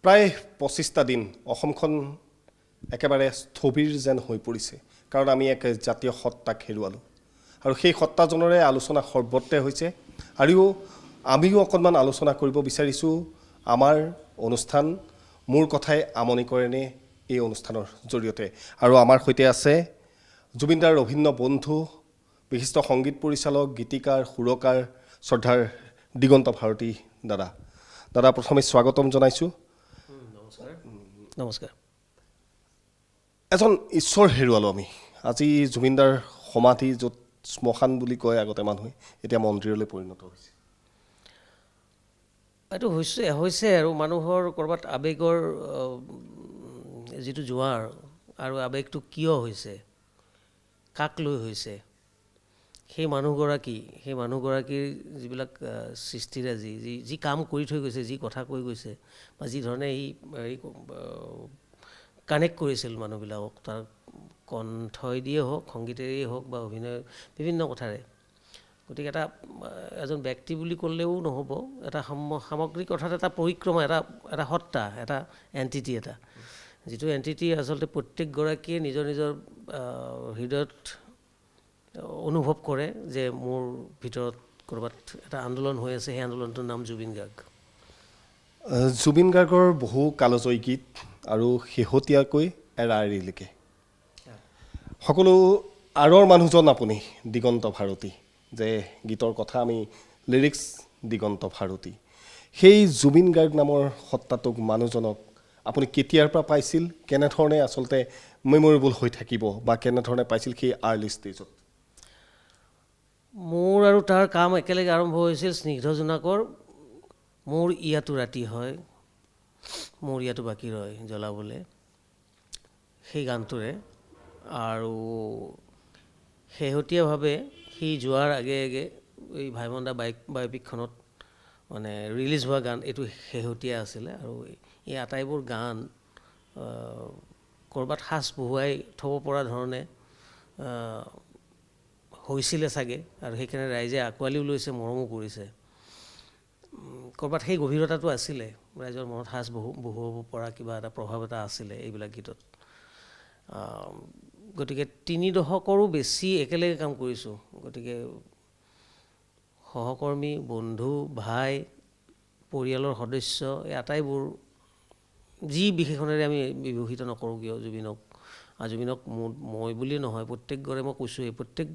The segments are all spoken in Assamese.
প্ৰায় 25টা দিন অসমখন একেবাৰে স্থবিৰ যেন হৈ পৰিছে কাৰণ আমি এক জাতীয় সত্তাক হেৰুৱালোঁ আৰু সেই সত্তাজনৰে আলোচনা সৰ্বত্ৰে হৈছে আৰু আমিও অকণমান আলোচনা কৰিব বিচাৰিছোঁ আমাৰ অনুষ্ঠান মোৰ কথাই আমনি কৰেনে এই অনুষ্ঠানৰ জৰিয়তে আৰু আমাৰ সৈতে আছে জুবিনদাৰ অভিন্ন বন্ধু বিশিষ্ট সংগীত পৰিচালক গীতিকাৰ সুৰকাৰ শ্ৰদ্ধাৰ দিগন্ত ভাৰতী দাদা প্ৰথমে স্বাগতম জনাইছোঁ নমস্কাৰ এজন ঈশ্বৰ হেৰুৱালোঁ আমি আজি জুবিনদাৰ সমাধি য'ত শ্মশান বুলি কয় আগতে মানুহে এতিয়া মন্দিৰলৈ পৰিণত হৈছে এইটো হৈছে আৰু মানুহৰ ক'ৰবাত আৱেগৰ যিটো জোৱাৰ আৰু আৱেগটো কিয় হৈছে কাক লৈ হৈছে সেই মানুহগৰাকীৰ যিবিলাক সৃষ্টিৰাজি যি কাম কৰি থৈ গৈছে যি কথা কৈ গৈছে বা যি ধৰণে কানেক্ট কৰিছিল মানুহবিলাকক তাৰ কণ্ঠই দিয়ে হওক সংগীতেৰেই হওক বা অভিনয় বিভিন্ন কথাৰে গতিকে এজন ব্যক্তি বুলি ক'লেও নহ'ব এটা সামগ্ৰিক অৰ্থাৎ এটা পৰিক্ৰমা এটা সত্তা এটা এণ্টিটি যিটো এণ্টিটি আচলতে প্ৰত্যেকগৰাকীয়ে নিজৰ হৃদয়ত অনুভৱ কৰে যে মোৰ ভিতৰত ক'ৰবাত এটা আন্দোলন হৈ আছে সেই আন্দোলনটোৰ নাম জুবিন গাৰ্গ জুবিন গাৰ্গৰ বহু কালজয়ী গীত আৰু শেহতীয়াকৈ এৰা এৰিলৈকে সকলো আঁৰৰ মানুহজন আপুনি দিগন্ত ভাৰতী যে গীতৰ কথা আমি লিৰিক্স দিগন্ত ভাৰতী সেই জুবিন গাৰ্গ নামৰ সত্তাটোক মানুহজনক আপুনি কেতিয়াৰ পৰা পাইছিল কেনেধৰণে আচলতে মেমৰেবল হৈ থাকিব বা কেনেধৰণে পাইছিল সেই আৰ্লি ষ্টেজত মোৰ আৰু তাৰ কাম একেলগে আৰম্ভ হৈছিল স্নিগ্ধ জোনাকৰ মোৰ ইয়াতো ৰাতি হয় মোৰ ইয়াতো বাকী ৰয় জ্বলাবলৈ সেই গানটোৰে আৰু শেহতীয়াভাৱে সি যোৱাৰ আগে এই ভাইমন্দা বায়'পিকখনত মানে ৰিলিজ হোৱা গান এইটো শেহতীয়া আছিলে আৰু এই আটাইবোৰ গান ক'ৰবাত সাঁচ বহুৱাই থ'ব পৰা ধৰণে হৈছিলে চাগে আৰু সেইকাৰণে ৰাইজে আঁকোৱালিও লৈছে মৰমো কৰিছে ক'ৰবাত সেই গভীৰতাটো আছিলে ৰাইজৰ মনত সাঁচ বহুৱাব পৰা কিবা এটা প্ৰভাৱ এটা আছিলে এইবিলাক গীতত গতিকে 3 দশকৰো বেছি একেলগে কাম কৰিছোঁ গতিকে সহকৰ্মী বন্ধু ভাই পৰিয়ালৰ সদস্য এই আটাইবোৰ যি বিশেষণেৰে আমি বিভূষিত নকৰোঁ কিয় জুবিনক মই বুলিয়ে নহয় প্ৰত্যেকঘৰে মই কৈছোঁ এই প্ৰত্যেক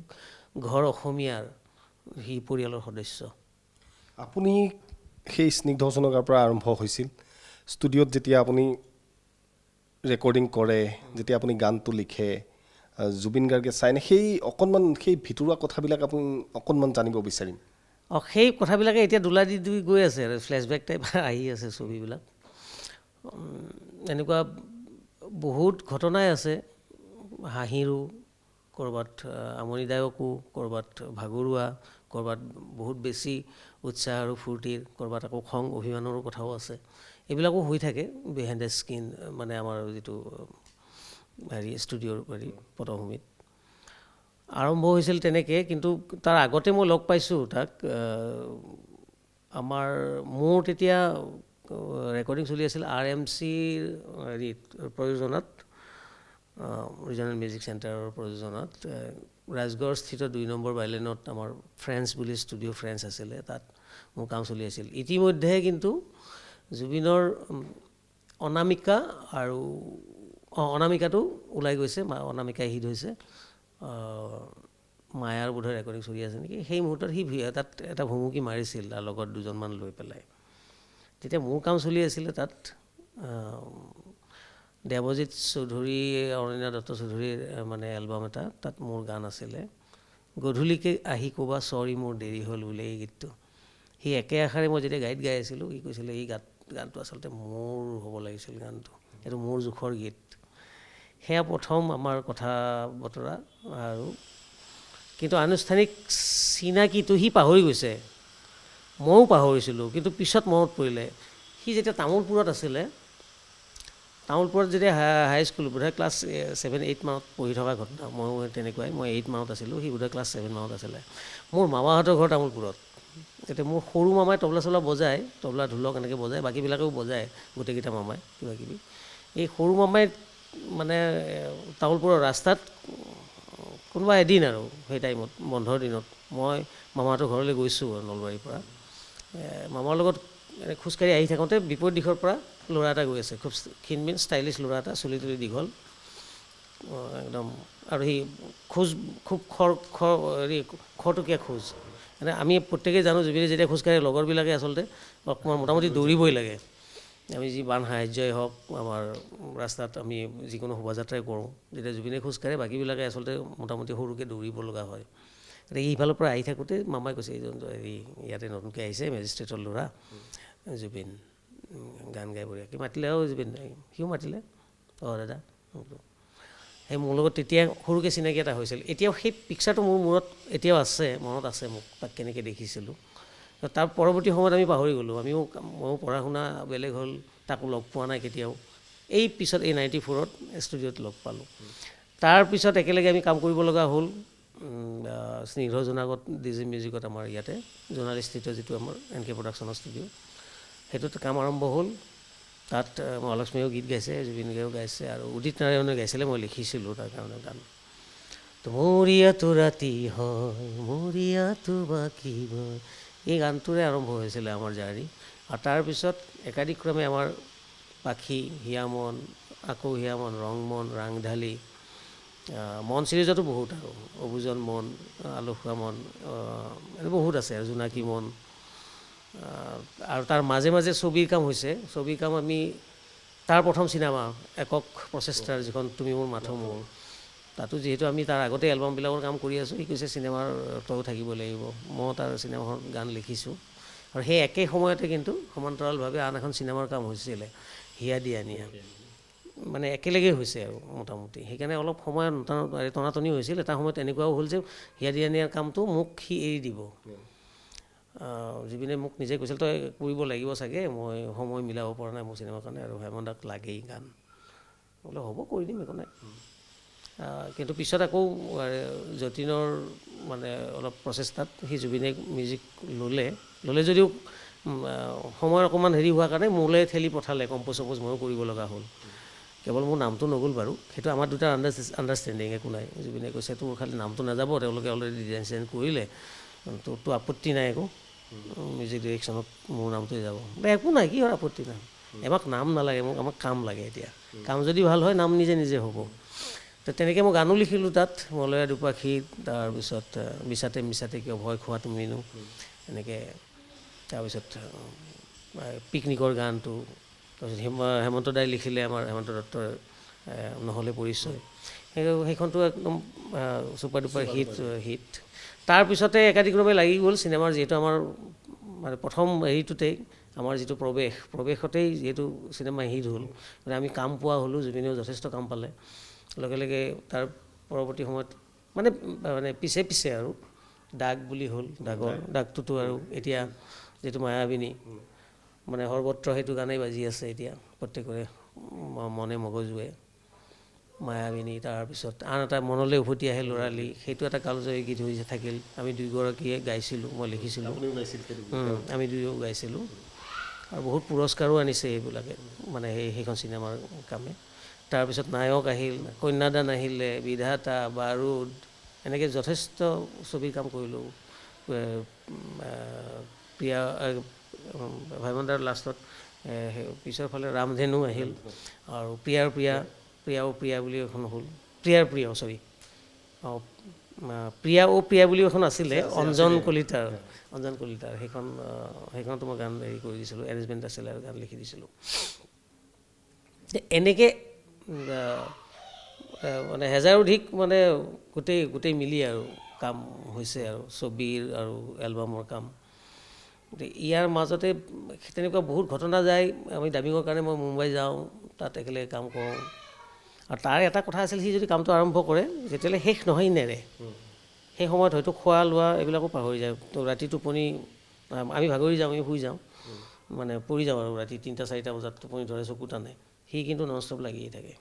ঘৰ অসমীয়াৰ সি পৰিয়ালৰ সদস্য আপুনি সেই স্নিগ্ধ জনকাৰ পৰা আৰম্ভ হৈছিল ষ্টুডিঅ'ত যেতিয়া আপুনি ৰেকৰ্ডিং কৰে যেতিয়া আপুনি গানটো লিখে জুবিন গাৰ্গে চাইনে সেই অকণমান সেই ভিতৰুৱা কথাবিলাক আপুনি অকণমান জানিব বিচাৰিম সেই কথাবিলাকে এতিয়া দোলা দি গৈ আছে আৰু ফ্লেশ্ববেক টাইপ আহি আছে ছবিবিলাক এনেকুৱা বহুত ঘটনাই আছে হাঁহিৰো ক'ৰবাত আমনিদায়কো ক'ৰবাত ভাগৰুৱা ক'ৰবাত বহুত বেছি উৎসাহ আৰু ফূৰ্তিৰ ক'ৰবাত আকৌ খং অভিমানৰো কথাও আছে এইবিলাকো হৈ থাকে বিহাইণ্ড দ্য স্ক্ৰীন মানে আমাৰ যিটো ষ্টুডিঅ'ৰ পটভূমিত আৰম্ভ হৈছিল তেনেকৈ কিন্তু তাৰ আগতে মই লগ পাইছোঁ তাক মোৰ তেতিয়া ৰেকৰ্ডিং চলি আছিল RMCৰ প্ৰযোজনাত ৰিজনেল মিউজিক চেণ্টাৰৰ প্ৰযোজনাত ৰাজগড়স্থিত 2 নম্বৰ বাইলেনত আমাৰ ফ্ৰেণ্ডছ বুলি ষ্টুডিঅ' ফ্ৰেণ্ডছ আছিলে তাত মোৰ কাম চলি আছিল ইতিমধ্যে কিন্তু জুবিনৰ অনামিকা আৰু অনামিকাটো ওলাই গৈছে অনামিকাই হিট হৈছে মায়াৰ বোধহয় ৰেকৰ্ডিং চলি আছে নেকি সেই মুহূৰ্তত সি তাত এটা ভুমুকি মাৰিছিল তাৰ লগত 2জনমান লৈ পেলাই তেতিয়া মোৰ কাম চলি আছিলে তাত দেৱজিৎ চৌধুৰী অৰণ্য দত্ত চৌধুৰীৰ মানে এলবাম এটা তাত মোৰ গান আছিলে গধূলিকে আহি ক'বা চৰি মোৰ দেৰি হ'ল বোলে এই গীতটো সি একে আষাৰে মই যেতিয়া গাই আছিলোঁ সি কৈছিলে এই গানটো আচলতে মোৰ হ'ব লাগিছিল গানটো এইটো মোৰ জোখৰ গীত সেয়া প্ৰথম আমাৰ কথা বতৰা আৰু কিন্তু আনুষ্ঠানিক চিনাকিটো সি পাহৰি গৈছে ময়ো পাহৰিছিলোঁ কিন্তু পিছত মনত পৰিলে সি যেতিয়া তামোলপুৰত আছিলে তামোলপুৰত যেতিয়া হাইস্কুল বোধহয় ক্লাছ 7-8 মানত পঢ়ি থকা ঘটনা ময়ো তেনেকুৱাই মই 8 মানত আছিলোঁ সি বোধহয় ক্লাছ 7 মানত আছিলে মোৰ মামাহঁতৰ ঘৰ তামোলপুৰত তেতিয়া মোৰ সৰু মামাই তবলা চলা বজায়, তবলা ঢোলক এনেকৈ বজায়, বাকীবিলাকেও বজায় গোটেইকেইটা মামাই কিবাকিবি। এই সৰু মামাই মানে তামোলপুৰৰ ৰাস্তাত কোনোবা এদিন আৰু সেই টাইমত বন্ধৰ দিনত মই মামাহঁতৰ ঘৰলৈ গৈছোঁ নলবাৰীৰ পৰা। মামাৰ লগত খোজকাঢ়ি আহি থাকোঁতে বিপৰীত দিশৰ পৰা ল'ৰা এটা গৈ আছে, খুব ক্ষীণমিন ষ্টাইলিছ ল'ৰা এটা, চুলি তুলি দীঘল একদম, আৰু সি খোজ খুব হেৰি খৰতকীয়া খোজ। মানে আমি প্ৰত্যেকেই জানো জুবিনে যেতিয়া খোজকাঢ়ে লগৰবিলাকে আচলতে অকণমান মোটামুটি দৌৰিবই লাগে। আমি যি বান সাহাৰ্যই হওক আমাৰ ৰাস্তাত আমি যিকোনো শোভাযাত্ৰাই কৰোঁ, যেতিয়া জুবিনে খোজকাঢ়ে বাকীবিলাকে আচলতে মোটামুটি সৰুকৈ দৌৰিব লগা হয়। গতিকে ইফালৰ পৰা আহি থাকোঁতে মামাই কৈছে এইজন হেৰি ইয়াতে নতুনকৈ আহিছে মেজিষ্ট্ৰেটৰ ল'ৰা জুবিন, গান গাই বঢ়িয়াকৈ মাতিলে আৰু জুবিন সিও মাতিলে, অঁ দাদা। সেই মোৰ লগত তেতিয়া সৰুকৈ চিনাকি এটা হৈছিল। এতিয়াও সেই পিকচাৰটো মোৰ মূৰত এতিয়াও আছে, মনত আছে মোক তাক কেনেকৈ দেখিছিলোঁ। তাৰ পৰৱৰ্তী সময়ত আমি পাহৰি গ'লোঁ, ময়ো পঢ়া শুনা বেলেগ হ'ল, তাকো লগ পোৱা নাই কেতিয়াও। এই পিছত এই 94ত ষ্টুডিঅ'ত লগ পালোঁ। তাৰপিছত একেলগে আমি কাম কৰিব লগা হ'ল স্নিগ্ধ জোনাকত ডিজি মিউজিকত আমাৰ ইয়াতে জোনালী স্থিত যিটো আমাৰ NK প্ৰডাকশ্যনৰ ষ্টুডিঅ', সেইটোত কাম আৰম্ভ হ'ল। তাত মহালক্ষ্মীয়েও গীত গাইছে, জুবিন গাৰ্গেও গাইছে, আৰু উদিত নাৰায়ণে গাইছিলে, মই লিখিছিলোঁ তাৰ কাৰণে গান। তো মৰিয়াটো ৰাতি হয় মৰিয়াটো বাকী বয়, এই গানটোৰে আৰম্ভ হৈছিলে আমাৰ জাৰ্ণি। আৰু তাৰপিছত একাদিক্ৰমে আমাৰ পাখি, হিয়ামন, আকৌ হিয়ামন, ৰংমন, ৰাংঢালী, মন চিৰিজতো বহুত, আৰু অবুজন মন, আলসুৱা মন, বহুত আছে, আৰু জোনাকী মন। আৰু তাৰ মাজে মাজে ছবিৰ কাম হৈছে। ছবিৰ কাম আমি তাৰ প্ৰথম চিনেমা একক প্ৰচেষ্টাৰ যিখন তুমি মোৰ মাথো মোৰ, তাতো যিহেতু আমি তাৰ আগতে এলবামবিলাকৰ কাম কৰি আছোঁ, সি কৈছে চিনেমাৰ তয়ো থাকিব লাগিব। মই তাৰ চিনেমাখন গান লিখিছোঁ, আৰু সেই একে সময়তে কিন্তু সমান্তৰালভাৱে আন এখন চিনেমাৰ কাম হৈছিলে, হিয়া দিয়া নিয়া, মানে একেলগে হৈছে আৰু মোটামুটি। সেইকাৰণে অলপ সময় টনাটনি হৈছিল। এটা সময়ত এনেকুৱাও হ'ল যে হিয়া দিয়া নিয়াৰ কামটো মোক সি এৰি দিব। জুবিনে মোক নিজে কৈছিল তই কৰিব লাগিব চাগে, মই সময় মিলাব পৰা নাই মোৰ চিনেমাৰ কাৰণে, আৰু হেমন্দাক লাগেই গান। বোলে হ'ব কৰি দিম, একো নাই। কিন্তু পিছত আকৌ যতীনৰ মানে অলপ প্ৰচেষ্টাত সি জুবিনে মিউজিক ল'লে যদিও সময়ৰ অকণমান হেৰি হোৱাৰ কাৰণে মোলৈ ঠেলি পঠালে, কম্প'জ চম্প'জ ময়ো কৰিব লগা হ'ল। কেৱল মোৰ নামটো নগ'ল বাৰু, সেইটো আমাৰ দুটাৰ আণ্ডাৰষ্টেণ্ডিং, একো নাই। জুবিনে কৈছে তোৰ খালি নামটো নাযাব, তেওঁলোকে অলৰেডি ডিজাইন চিজাইন কৰিলে, তোৰতো আপত্তি নাই একো, মিউজিক ডিৰেকশ্যনত মোৰ নামটোৱে যাব। একো নাই, কি হয় আপত্তি নাই, আমাক নাম নালাগে, আমাক কাম লাগে। এতিয়া কাম যদি ভাল হয় নাম নিজে নিজে হ'ব। তো তেনেকৈ মই গানো লিখিলোঁ তাত, মলয়া দুপাখি, তাৰপিছত মিছাতে মিছাতে কিয় ভয় খোৱা তুমিনো, এনেকৈ। তাৰপিছত পিকনিকৰ গানটো, তাৰপিছত হেমন্ত দাই লিখিলে, আমাৰ হেমন্ত দত্তৰ নহ'লে পৰিচয়, সেইখনটো একদম ছুপাৰ ডুপাৰ হিট। তাৰপিছতে একাদিক্ৰমে লাগি গ'ল চিনেমাৰ, যিহেতু আমাৰ মানে প্ৰথম হেৰিটোতেই আমাৰ যিটো প্ৰৱেশতেই যিহেতু চিনেমা হিট হ'ল, মানে আমি কাম পোৱা হ'লোঁ, জুবিনেও যথেষ্ট কাম পালে। লগে লগে তাৰ পৰৱৰ্তী সময়ত মানে পিছে পিছে আৰু দাগ বুলি হ'ল, দাগটোতো আৰু এতিয়া যিটো মায়াবিনী, মানে সৰ্বত্ৰ সেইটো গানেই বাজি আছে এতিয়া প্ৰত্যেকৰে মনে মগজুৱে, মায়াবিনী। তাৰপিছত আন এটা মনলৈ উভতি আহে ল'ৰালি, সেইটো এটা কালজয়ী গীত হৈ থাকিল, আমি দুয়োগৰাকীয়ে গাইছিলোঁ, মই লিখিছিলোঁ, আমি দুয়ো গাইছিলোঁ, আৰু বহুত পুৰস্কাৰো আনিছে এইবিলাকে, মানে সেইখন চিনেমাৰ কামে। তাৰপিছত নায়ক আহিল, কন্যাদান আহিলে, বিধাতা, বাৰুদ, এনেকৈ যথেষ্ট ছবিৰ কাম কৰিলোঁ। প্ৰিয়া ভাইমন্দাৰ লাষ্টত পিছৰ ফালে ৰামধেনু আহিল, আৰু প্ৰিয়া বুলি এখন হ'ল, প্ৰিয়া বুলি এখন আছিলে, অঞ্জন কলিতাৰ, সেইখনতো মই গান হেৰি কৰি দিছিলোঁ, এৰেঞ্জমেণ্ট আছিলে আৰু গান লিখি দিছিলোঁ। এনেকৈ মানে হেজাৰ অধিক মানে গোটেই মিলি আৰু কাম হৈছে, আৰু ছবিৰ আৰু এলবামৰ কাম। ইয়াৰ মাজতে তেনেকুৱা বহুত ঘটনা যায়। আমি ডাবিঙৰ কাৰণে মই মুম্বাই যাওঁ, তাত একেলগে কাম কৰোঁ। আৰু তাৰ এটা কথা আছিল, সি যদি কামটো আৰম্ভ কৰে যেতিয়ালৈ শেষ নহয় নেৰে। সেই সময়ত হয়তো খোৱা লোৱা এইবিলাকো পাহৰি যায়, তো ৰাতি টোপনি আমি ভাগৰি যাওঁ, আমি শুই যাওঁ, মানে পৰি যাওঁ আৰু ৰাতি 3-4 বজাত টোপনি ধৰে, চকু টানে। সি কিন্তু নন ষ্টপ লাগিয়ে থাকে।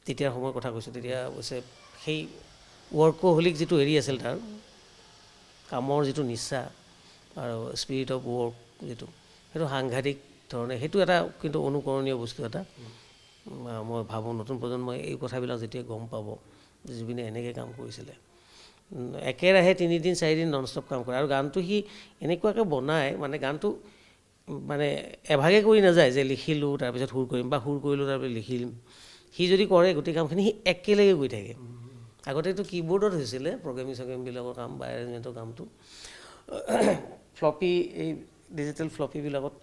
তেতিয়াৰ সময়ৰ কথা কৈছোঁ, তেতিয়া অৱশ্যে সেই ৱৰ্কহলিক যিটো হেৰি আছিল তাৰ কামৰ যিটো নিচা, আৰু স্পিৰিট অফ ৱৰ্ক যিটো সেইটো সাংঘাতিক ধৰণে সেইটো এটা কিন্তু অনুকৰণীয় বস্তু এটা মই ভাবোঁ নতুন প্ৰজন্মই এই কথাবিলাক যেতিয়া গম পাব যে জুবিনে এনেকৈ কাম কৰিছিলে একেৰাহে 3 দিন 4 দিন নন ষ্টপ কাম কৰে আৰু গানটো সি এনেকুৱাকৈ বনায় মানে গানটো মানে এভাগে কৰি নাযায় যে লিখিলোঁ তাৰপিছত সুৰ কৰিম বা সুৰ কৰিলোঁ তাৰপিছত লিখিম সি যদি কৰে গোটেই কামখিনি সি একেলগে গৈ থাকে আগতেতো কীবৰ্ডত হৈছিলে প্ৰগ্ৰেমিং চগ্ৰেমিংবিলাকৰ কাম বা এৰেঞ্জমেণ্টৰ কামটো ফ্লপি এই ডিজিটেল ফ্লপিবিলাকত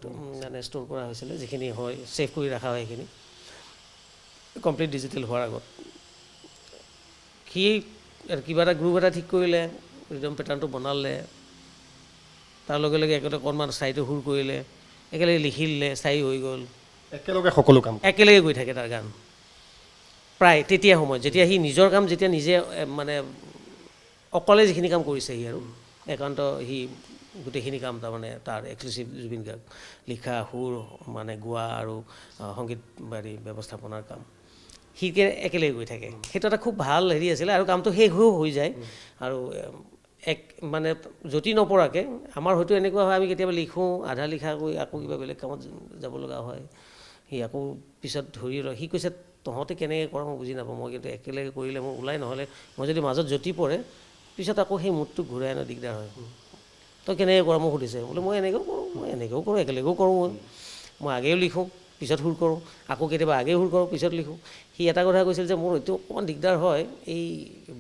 মানে ষ্ট'ৰ কৰা হৈছিলে যিখিনি হয় ছেভ কৰি ৰখা হয় সেইখিনি কমপ্লিট ডিজিটেল হোৱাৰ আগত সি কিবা এটা গ্ৰুপ এটা ঠিক কৰিলে ৰিদম পেটাৰ্ণটো বনালে তাৰ লগে লগে একেটা অকণমান চাইটো সুৰ কৰিলে একেলগে লিখিলে চাই হৈ গ'ল একেলগে সকলো কাম একেলগে গৈ থাকে তাৰ গান প্ৰায় তেতিয়া সময়ত যেতিয়া সি নিজৰ কাম যেতিয়া নিজে মানে অকলে যিখিনি কাম কৰিছে সি আৰু একান্ত সি গোটেইখিনি কাম তাৰমানে তাৰ এক্সক্লুচিভ জুবিন গাৰ্গ লিখা সুৰ মানে গোৱা আৰু সংগীত বাৰী ব্যৱস্থাপনাৰ কাম সি একেলগে গৈ থাকে সেইটো এটা খুব ভাল হেৰি আছিলে আৰু কামটো শেষ হৈ যায় আৰু এক মানে যতি নপৰাকৈ আমাৰ হয়তো এনেকুৱা হয় আমি কেতিয়াবা লিখোঁ আধা লিখা কৰি আকৌ কিবা বেলেগ কামত যাব লগা হয় সি আকৌ পিছত ধৰি লয় সি কৈছে তহঁতে কেনেকৈ কৰা মই বুজি নাপাওঁ মই কিন্তু একেলগে কৰিলে মোৰ ওলাই নহ'লে মই যদি মাজত যতি পৰে পিছত আকৌ সেই মুডটো ঘূৰাই আনা দিগদাৰ হয় তই কেনেকৈ কৰা মোক সুধিছে বোলে মই এনেকৈও কৰোঁ একেলগেও কৰোঁ মই আগেও লিখোঁ পিছত সুৰ কৰোঁ আকৌ কেতিয়াবা আগেও সুৰ কৰোঁ পিছত লিখোঁ সি এটা কথা কৈছিল যে মোৰ এইটো অকণমান দিগদাৰ হয় এই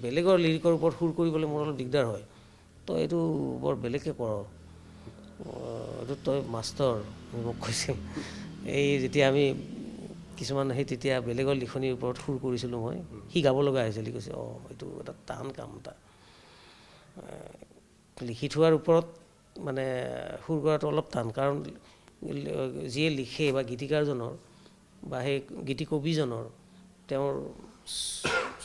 বেলেগৰ লিৰিকৰ ওপৰত সুৰ কৰিবলৈ মোৰ অলপ দিগদাৰ হয় তই এইটো বৰ বেলেগকৈ কৰ এইটো তই মাষ্টৰ মোক কৈছিল এই যেতিয়া আমি কিছুমান সেই তেতিয়া বেলেগৰ লিখনিৰ ওপৰত সুৰ কৰিছিলোঁ মই সি গাব লগা হৈছিল সি কৈছে অঁ এইটো এটা টান কাম এটা লিখি থোৱাৰ ওপৰত মানে সুৰ কৰাটো অলপ টান কাৰণ যিয়ে লিখে বা গীতিকাৰজনৰ বা সেই গীতিকবিজনৰ তেওঁৰ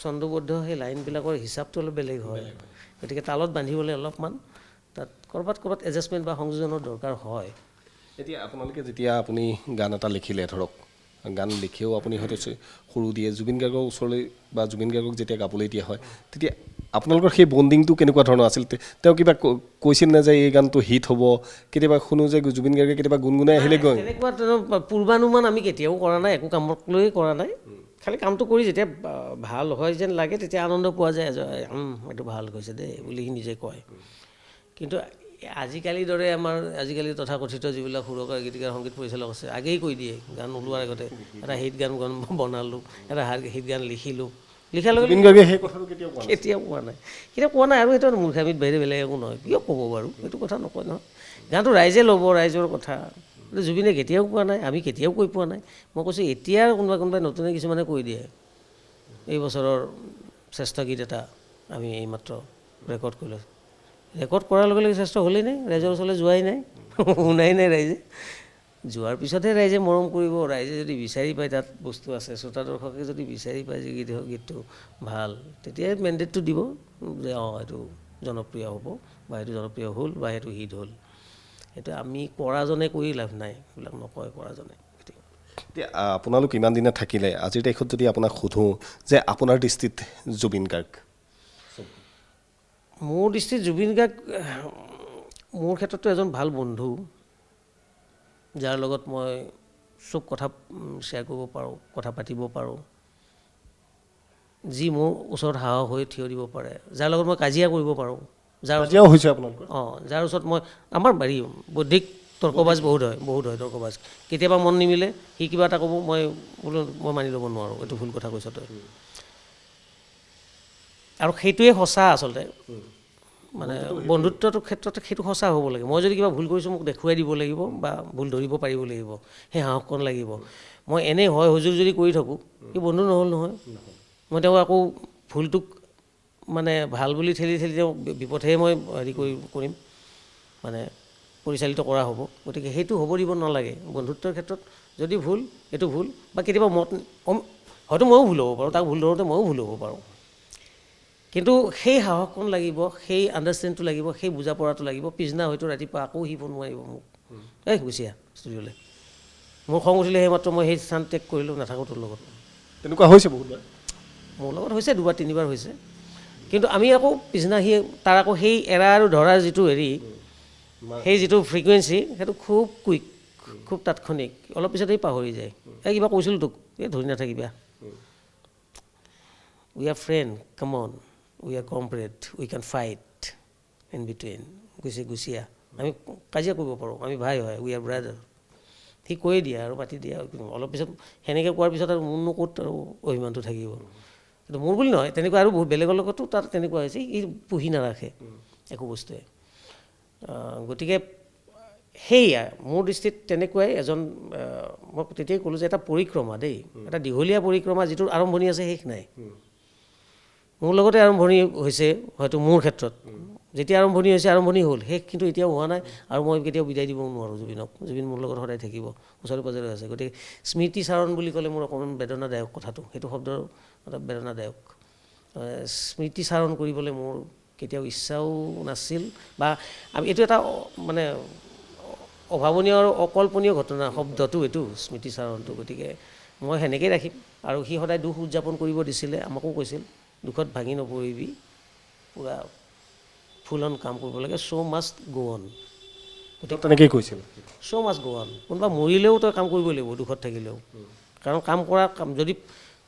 ছন্দবদ্ধ সেই লাইনবিলাকৰ হিচাপটো অলপ বেলেগ হয় গতিকে তালত বান্ধিবলৈ অলপমান তাত ক'ৰবাত এডজাষ্টমেণ্ট বা সংযোজনৰ দৰকাৰ হয় এতিয়া আপোনালোকে যেতিয়া আপুনি গান এটা লিখিলে ধৰক গান লিখিও আপুনি হয়তো সুৰো দিয়ে জুবিন গাৰ্গৰ ওচৰলৈ বা জুবিন গাৰ্গক যেতিয়া গাবলৈ দিয়া হয় তেতিয়া আপোনালোকৰ সেই বণ্ডিংটো কেনেকুৱা ধৰণৰ আছিল তেওঁ কিবা কৈছিল নে যে এই গানটো হিট হ'ব কেতিয়াবা শুনো যে জুবিন গাৰ্গে কেতিয়াবা গুণগুণাই আহিলে গৈ তেনেকুৱা পূৰ্বানুমান আমি কেতিয়াও কৰা নাই একো কামক লৈ কৰা নাই খালি কামটো কৰি যেতিয়া ভাল হয় যেন লাগে তেতিয়া আনন্দ পোৱা যায় এইটো ভাল কৈছে দেই বুলি সি নিজে কয় কিন্তু আজিকালিৰ দৰে আমাৰ আজিকালি তথাকথিত যিবিলাক সুৰকাৰ গীতিকাৰ সংগীত পৰিচালক আছে আগেই কৈ দিয়ে গান ওলোৱাৰ আগতে এটা হিট গান বনালোঁ এটা হিট গান লিখিলোঁ লিখাৰ লগে লগে সেই কথাটো কেতিয়াও কোৱা নাই আৰু সেইটো মূৰ্খামিত বাহিৰে বেলেগ একো নহয় কিয় ক'ব বাৰু সেইটো কথা নকয় নহয় গানটো ৰাইজে ল'ব ৰাইজৰ কথা জুবিনে কেতিয়াও কোৱা নাই আমি কেতিয়াও কৈ পোৱা নাই মই কৈছোঁ এতিয়া কোনোবাই নতুনে কিছুমানে কৈ দিয়ে এই বছৰৰ শ্ৰেষ্ঠ গীত এটা আমি এইমাত্ৰ ৰেকৰ্ড কৰিলোঁ ৰেকৰ্ড কৰাৰ লগে লগে শ্ৰেষ্ঠ হ'লেই নাই ৰাইজৰ ওচৰলৈ যোৱাই নাই শুনাই নাই ৰাইজে যোৱাৰ পিছতহে ৰাইজে মৰম কৰিব ৰাইজে যদি বিচাৰি পায় তাত বস্তু আছে শ্ৰোতা দৰ্শকে যদি বিচাৰি পায় যে গীতটো ভাল তেতিয়াই মেণ্ডেটটো দিব যে অঁ এইটো জনপ্ৰিয় হ'ব বা সেইটো জনপ্ৰিয় হ'ল বা সেইটো হিট হ'ল সেইটো আমি কৰাজনে কৰি লাভ নাই এইবিলাক নকয় কৰাজনে এতিয়া আপোনালোক ইমান দিনে থাকিলে আজিৰ তাৰিখত যদি আপোনাক সোধোঁ যে আপোনাৰ দৃষ্টিত জুবিন গাৰ্গ মোৰ দৃষ্টিত জুবিন গাৰ্গ মোৰ ক্ষেত্ৰতো এজন ভাল বন্ধু যাৰ লগত মই চব কথা শ্বেয়াৰ কৰিব পাৰোঁ কথা পাতিব পাৰোঁ যি মোৰ ওচৰত সাহস হৈ থিয় দিব পাৰে যাৰ লগত মই কাজিয়া কৰিব পাৰোঁ কাজিয়াও হৈছে আপোনালোকৰ যাৰ ওচৰত মই আমাৰ বাৰী বৌদ্ধিক তৰ্কবাজ বহুত হয় তৰ্কবাজ কেতিয়াবা মন নিমিলে সি কিবা এটা ক'ব মই বোলো মই মানি ল'ব নোৱাৰোঁ এইটো ভুল কথা কৈছ তই আৰু সেইটোৱে সঁচা আচলতে মানে বন্ধুত্বটোৰ ক্ষেত্ৰত সেইটো সঁচা হ'ব লাগে মই যদি কিবা ভুল কৰিছোঁ মোক দেখুৱাই দিব লাগিব বা ভুল ধৰিব পাৰিব লাগিব সেই সাহসকণ লাগিব মই এনেই হয় হুজুৰ যদি কৰি থাকোঁ সি বন্ধু নহ'ল নহয় মই তেওঁক আকৌ ভুলটোক মানে ভাল বুলি ঠেলি তেওঁ বিপথেহে মই হেৰি কৰিম মানে পৰিচালিত কৰা হ'ব গতিকে সেইটো হ'ব দিব নালাগে বন্ধুত্বৰ ক্ষেত্ৰত যদি ভুল এইটো ভুল বা কেতিয়াবা হয়তো ময়ো ভুল হ'ব পাৰোঁ তাক ভুল ধৰোঁতে ময়ো ভুল হ'ব পাৰোঁ কিন্তু সেই সাহসকণ লাগিব সেই আণ্ডাৰষ্টেণ্ডটো লাগিব সেই বুজা পৰাটো লাগিব পিছদিনা হয়তো ৰাতিপুৱা আকৌ সি ফোন মাৰিব মোক এই গুচি আহ ষ্টুডিঅ'লৈ মোৰ খং উঠিলে সেইমাত্ৰ মই সেই স্থান ত্যাগ কৰিলোঁ নাথাকোঁ তোৰ লগত তেনেকুৱা হৈছে বহুতবাৰ মোৰ লগত হৈছে 2-3 বাৰ হৈছে কিন্তু আমি আকৌ পিছদিনা তাৰ আকৌ সেই এৰা আৰু ধৰাৰ যিটো হেৰি সেই যিটো ফ্ৰিকুৱেঞ্চি সেইটো খুব কুইক, খুব তাৎক্ষণিক, অলপ পিছতেই পাহৰি যায়। এই কিবা কৈছিলোঁ তোক, এই ধৰি নাথাকিবা, we are friend, come on, we are comrade, we can fight in between, গুচিয়া, আমি কাজিয়া কৰিব পাৰোঁ, আমি ভাই হয়, উই আৰ ব্ৰাদাৰ। সি কৈয়ে দিয়ে আৰু পাতি দিয়ে, অলপ পিছত সেনেকৈ কোৱাৰ পিছত আৰু মোৰনো ক'ত আৰু অভিমানটো থাকিব। কিন্তু মোৰ বুলি নহয়, তেনেকুৱা আৰু বহুত বেলেগৰ লগতো তাত তেনেকুৱা হৈছে, ই পুহি নাৰাখে একো বস্তুৱে। গতিকে সেয়া মোৰ দৃষ্টিত তেনেকুৱাই এজন, মই তেতিয়াই ক'লোঁ যে এটা পৰিক্ৰমা দেই, এটা দীঘলীয়া পৰিক্ৰমা, যিটোৰ আৰম্ভণি আছে শেষ নাই। মোৰ লগতে আৰম্ভণি হৈছে হয়তো মোৰ ক্ষেত্ৰত, যেতিয়া আৰম্ভণি হৈছে আৰম্ভণি হ'ল, শেষ কিন্তু এতিয়াও হোৱা নাই, আৰু মই কেতিয়াও বিদায় দিব নোৱাৰোঁ জুবিনক। জুবিন মোৰ লগত সদায় থাকিব, ওচৰে পাঁজৰে আছে। গতিকে স্মৃতিচাৰণ বুলি ক'লে মোৰ অকণমান বেদনাদায়ক কথাটো, সেইটো শব্দৰ এটা বেদনাদায়ক। স্মৃতিচাৰণ কৰিবলৈ মোৰ কেতিয়াও ইচ্ছাও নাছিল, বা এইটো এটা মানে অভাৱনীয় আৰু অকল্পনীয় ঘটনা শব্দটো এইটো, স্মৃতিচাৰণটো। গতিকে মই সেনেকেই ৰাখিম। আৰু সি সদায় দুখ উদযাপন কৰিব দিছিলে, আমাকো কৈছিল দুখত ভাঙি নপৰিবি, পূৰা ফুল অন কাম কৰিব লাগে, শ্ব' মাষ্ট গ' অন। গতিকে তেনেকেই কৈছিল, শ্ব' মাষ্ট গ' অন। কোনোবা মৰিলেও তই কাম কৰিবই লাগিব, দুখত থাকিলেও। কাৰণ কাম কৰা কাম যদি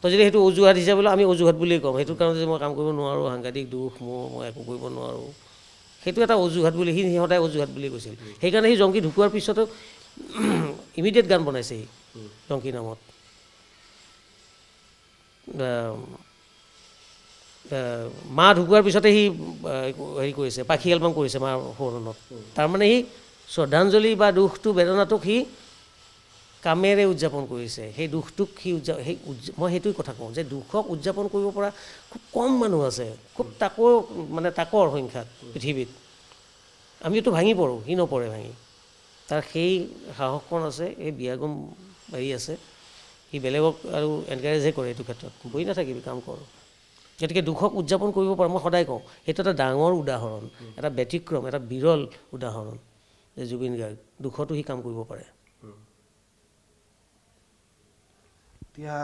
তই যদি সেইটো অজুহাত হিচাপে লওঁ, আমি অজুহাত বুলিয়েই ক'ম, সেইটো কাৰণে যে মই কাম কৰিব নোৱাৰোঁ, সাংঘাতিক দুখ মোৰ, মই একো কৰিব নোৱাৰোঁ, সেইটো এটা অজুহাত বুলি সি সদায় অজুহাত বুলি কৈছিল। সেইকাৰণে সি জংকী ঢুকোৱাৰ পিছতো ইমিডিয়েট গান বনাইছে সি জংকী নামত। মা ঢুকোৱাৰ পিছতে সি হেৰি কৰিছে, পাখি এলবাম কৰিছে মাৰ সোঁৱৰণত। তাৰমানে সি শ্ৰদ্ধাঞ্জলি বা দুখটো, বেদনাটোক সি কামেৰে উদযাপন কৰিছে। সেই দুখটোক সি মই সেইটোৱে কথা কওঁ যে দুখক উদযাপন কৰিব পৰা খুব কম মানুহ আছে, খুব তাকৰ সংখ্যাত পৃথিৱীত। আমিতো ভাঙি পৰোঁ, সি নপৰে ভাঙি। তাৰ সেই সাহসকণ আছে, এই বিয়াগম হেৰি আছে, সি বেলেগক আৰু এনকাৰেজহে কৰে এইটো ক্ষেত্ৰত, বহি নাথাকিবি কাম কৰ। গতিকে দুখক উদযাপন কৰিব পাৰে, মই সদায় কওঁ সেইটো এটা ডাঙৰ উদাহৰণ, এটা ব্যতিক্ৰম, এটা বিৰল উদাহৰণ যে জুবিন গাৰ্গ দুখতো সি কাম কৰিব পাৰে। এতিয়া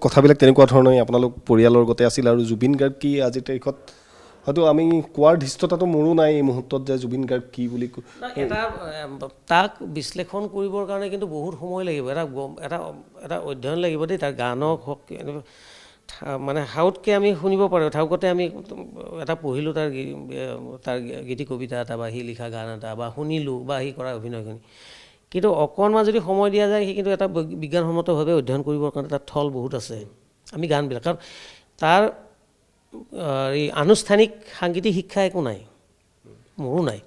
কথাবিলাক তেনেকুৱা ধৰণেই, আপোনালোক পৰিয়ালৰ গতে আছিল। আৰু জুবিন গাৰ্গ কি আজিৰ তাৰিখত হয়তো আমি কোৱাৰ ধৃষ্টতাটো মোৰো নাই এই মুহূৰ্তত যে জুবিন গাৰ্গ কি বুলি। এটা তাক বিশ্লেষণ কৰিবৰ কাৰণে কিন্তু বহুত সময় লাগিব, এটা অধ্যয়ন লাগিব দেই। তাৰ গানক হওক, মানে হাউতকৈ আমি শুনিব পাৰোঁ, ঠাউকতে আমি এটা পঢ়িলোঁ তাৰ গীতি কবিতা এটা, বা সি লিখা গান এটা, বা শুনিলোঁ, বা সি কৰা অভিনয়খিনি। কিন্তু অকণমান যদি সময় দিয়া যায়, সি কিন্তু এটা বিজ্ঞানসন্মতভাৱে অধ্যয়ন কৰিবৰ কাৰণে তাত থল বহুত আছে। আমি গানবিলাক, কাৰণ তাৰ এই আনুষ্ঠানিক সাংগীতিক শিক্ষা একো নাই, মোৰো নাই,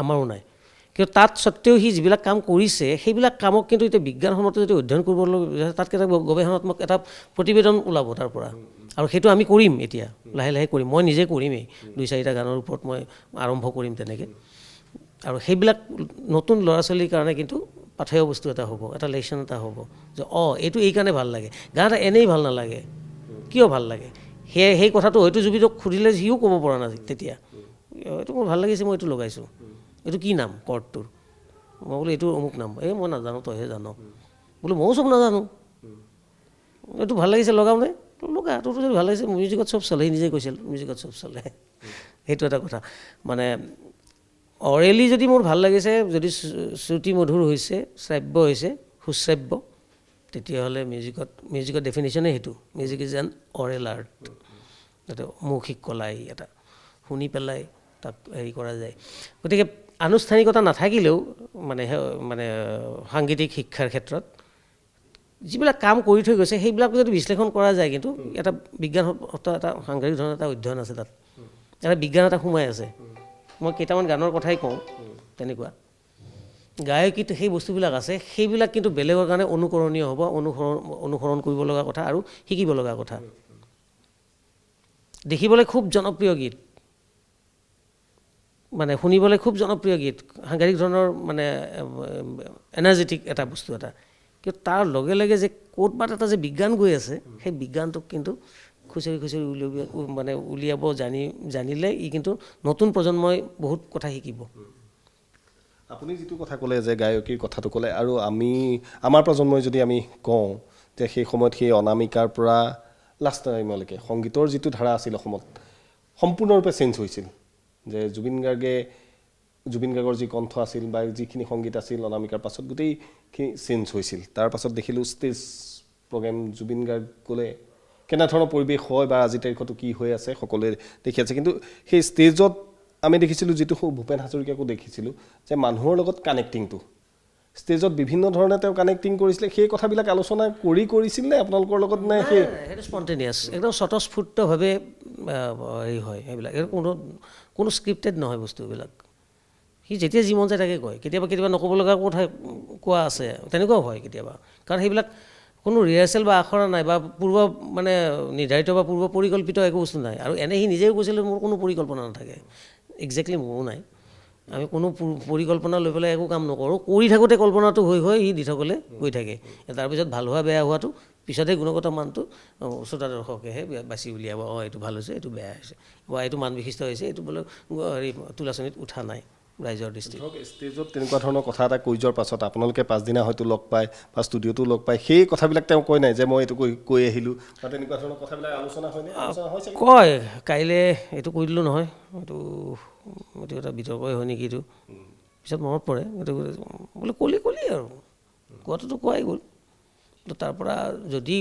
আমাৰো নাই। কিন্তু তাত স্বত্তেও সি যিবিলাক কাম কৰিছে, সেইবিলাক কামক কিন্তু এতিয়া বিজ্ঞানসন্মত যদি অধ্যয়ন কৰিবলৈ তাতকৈ এটা গৱেষণাত্মক এটা প্ৰতিবেদন ওলাব তাৰ পৰা। আৰু সেইটো আমি কৰিম এতিয়া, লাহে লাহে কৰিম, মই নিজে কৰিমেই। 2-4টা গানৰ ওপৰত মই আৰম্ভ কৰিম তেনেকৈ। আৰু সেইবিলাক নতুন ল'ৰা ছোৱালীৰ কাৰণে কিন্তু পাথেয় বস্তু এটা হ'ব, এটা লেচন এটা হ'ব যে এইটো এইকাৰণে ভাল লাগে, গান এটা এনেই ভাল নালাগে, কিয় ভাল লাগে। সেই কথাটো হয়তো জুবিনক সুধিলে সিও ক'ব পৰা নাই তেতিয়া, এইটো মোৰ ভাল লাগিছে, মই এইটো লগাইছোঁ, এইটো কি নাম কৰ্ডটোৰ, মই বোলো এইটো অমুক নাম, মই নাজানো, তইহে জানো, বোলো ময়ো চব নাজানো, এইটো ভাল লাগিছে লগাওঁনে, লগা, তোৰটো যদি ভাল লাগিছে, মিউজিকত চব চলে, সি নিজে কৈছিল মিউজিকত চব চলে। সেইটো এটা কথা, মানে অৰেলি যদি মোৰ ভাল লাগিছে, যদি শ্ৰুতি মধুৰ হৈছে, শ্ৰাব্য হৈছে, সুশ্ৰাব্য, তেতিয়াহ'লে মিউজিকৰ ডেফিনেশ্যনেই সেইটো, music is an oral art. যাতে মৌখিক কলাই এটা শুনি পেলাই তাক হেৰি কৰা যায়। গতিকে আনুষ্ঠানিকতা নাথাকিলেও মানে সাংগীতিক শিক্ষাৰ ক্ষেত্ৰত যিবিলাক কাম কৰি থৈ গৈছে, সেইবিলাক যদি বিশ্লেষণ কৰা যায়, কিন্তু এটা বিজ্ঞানসন্মত এটা সাংঘাতিক ধৰণৰ এটা অধ্যয়ন আছে তাত, এটা বিজ্ঞান এটা সোমাই আছে। মই কেইটামান গানৰ কথাই কওঁ, তেনেকুৱা গায়কীত সেই বস্তুবিলাক আছে, সেইবিলাক কিন্তু বেলেগৰ কাৰণে অনুকৰণীয় হ'ব, অনুসৰণ কৰিব লগা কথা আৰু শিকিব লগা কথা। দেখিবলৈ খুব জনপ্ৰিয় গীত, মানে শুনিবলৈ খুব জনপ্ৰিয় গীত, সাংঘাতিক ধৰণৰ মানে এনাৰ্জেটিক এটা বস্তু এটা, কিন্তু তাৰ লগে লগে যে ক'ৰবাত এটা যে বিজ্ঞান গৈ আছে, সেই বিজ্ঞানটোক কিন্তু খুচৰি উলিয়াব জানিলে ই কিন্তু নতুন প্ৰজন্মই বহুত কথা শিকিব। আপুনি যিটো কথা ক'লে যে গায়কীৰ কথাটো ক'লে, আৰু আমাৰ প্ৰজন্মই যদি আমি কওঁ যে সেই সময়ত সেই অনামিকাৰ পৰা লাষ্ট টাইমলৈকে সংগীতৰ যিটো ধাৰা আছিল অসমত সম্পূৰ্ণৰূপে চেঞ্জ হৈছিল। যে জুবিন গাৰ্গে জুবিন গাৰ্গৰ যি কণ্ঠ আছিল বা যিখিনি সংগীত আছিল অনামিকাৰ পাছত গোটেইখিনি চেঞ্জ হৈছিল তাৰ পাছত দেখিলোঁ ষ্টেজ প্ৰগ্ৰেম জুবিন গাৰ্গ গ'লে কেনেধৰণৰ পৰিৱেশ হয় বা আজিৰ তাৰিখতো কি হৈ আছে সকলোৱে দেখি আছে কিন্তু সেই ষ্টেজত আমি দেখিছিলোঁ যিটো ভূপেন হাজৰিকাকো দেখিছিলোঁ যে মানুহৰ লগত কানেক্টিংটো ষ্টেজত বিভিন্ন ধৰণে তেওঁ কানেক্টিং কৰিছিলে সেই কথাবিলাক আলোচনা কৰিছিল নে আপোনালোকৰ লগত নে সেই সেইটো স্পণ্টেনিয়াছ একদম স্বতঃস্ফূৰ্তভাৱে হেৰি হয় সেইবিলাক কোনো স্ক্ৰিপ্টেড নহয় বস্তুবিলাক সি যেতিয়া যি মন যায় তাকে কয় কেতিয়াবা নক'ব লগা কথা কোৱা আছে তেনেকুৱাও হয় কেতিয়াবা কাৰণ সেইবিলাক কোনো ৰিহাৰ্চেল বা আখৰা নাই বা মানে নিৰ্ধাৰিত বা পূৰ্ব পৰিকল্পিত একো বস্তু নাই আৰু এনে সি নিজেও কৈছিলে মোৰ কোনো পৰিকল্পনা নাথাকে একজেক্টলি মোৰো নাই আমি কোনো পৰিকল্পনা লৈ পেলাই একো কাম নকৰোঁ কৰি থাকোঁতে কল্পনাটো হৈ সি দি থকলৈ গৈ থাকে তাৰপিছত ভাল হোৱা বেয়া হোৱাটো পিছতে গুণগত মানটো শ্ৰোতা দৰ্শকেহে বাছি উলিয়াব এইটো ভাল হৈছে এইটো বেয়া হৈছে বা এইটো মান বিশিষ্ট হৈছে এইটো বোলে হেৰি তুলাচনীত উঠা নাই ৰাইজৰ দৃষ্টিত ষ্টেজত তেনেকুৱা ধৰণৰ কথা এটা কৈ যোৱাৰ পাছত আপোনালোকে পাছদিনা হয়তো লগ পায় বা ষ্টুডিঅ'টো লগ পায় সেই কথাবিলাক তেওঁ কয় নাই যে মই এইটো কৈ আহিলোঁ বা তেনেকুৱা ধৰণৰ কথাবিলাক আলোচনা হয়নে কয় কাইলৈ এইটো কৈ দিলোঁ নহয় এইটো এটা বিতৰ্কই হয় নেকি এইটো পিছত মনত পৰে এইটো বোলে কলি আৰু কোৱাটোতো কোৱাই গ'ল তাৰপৰা যদি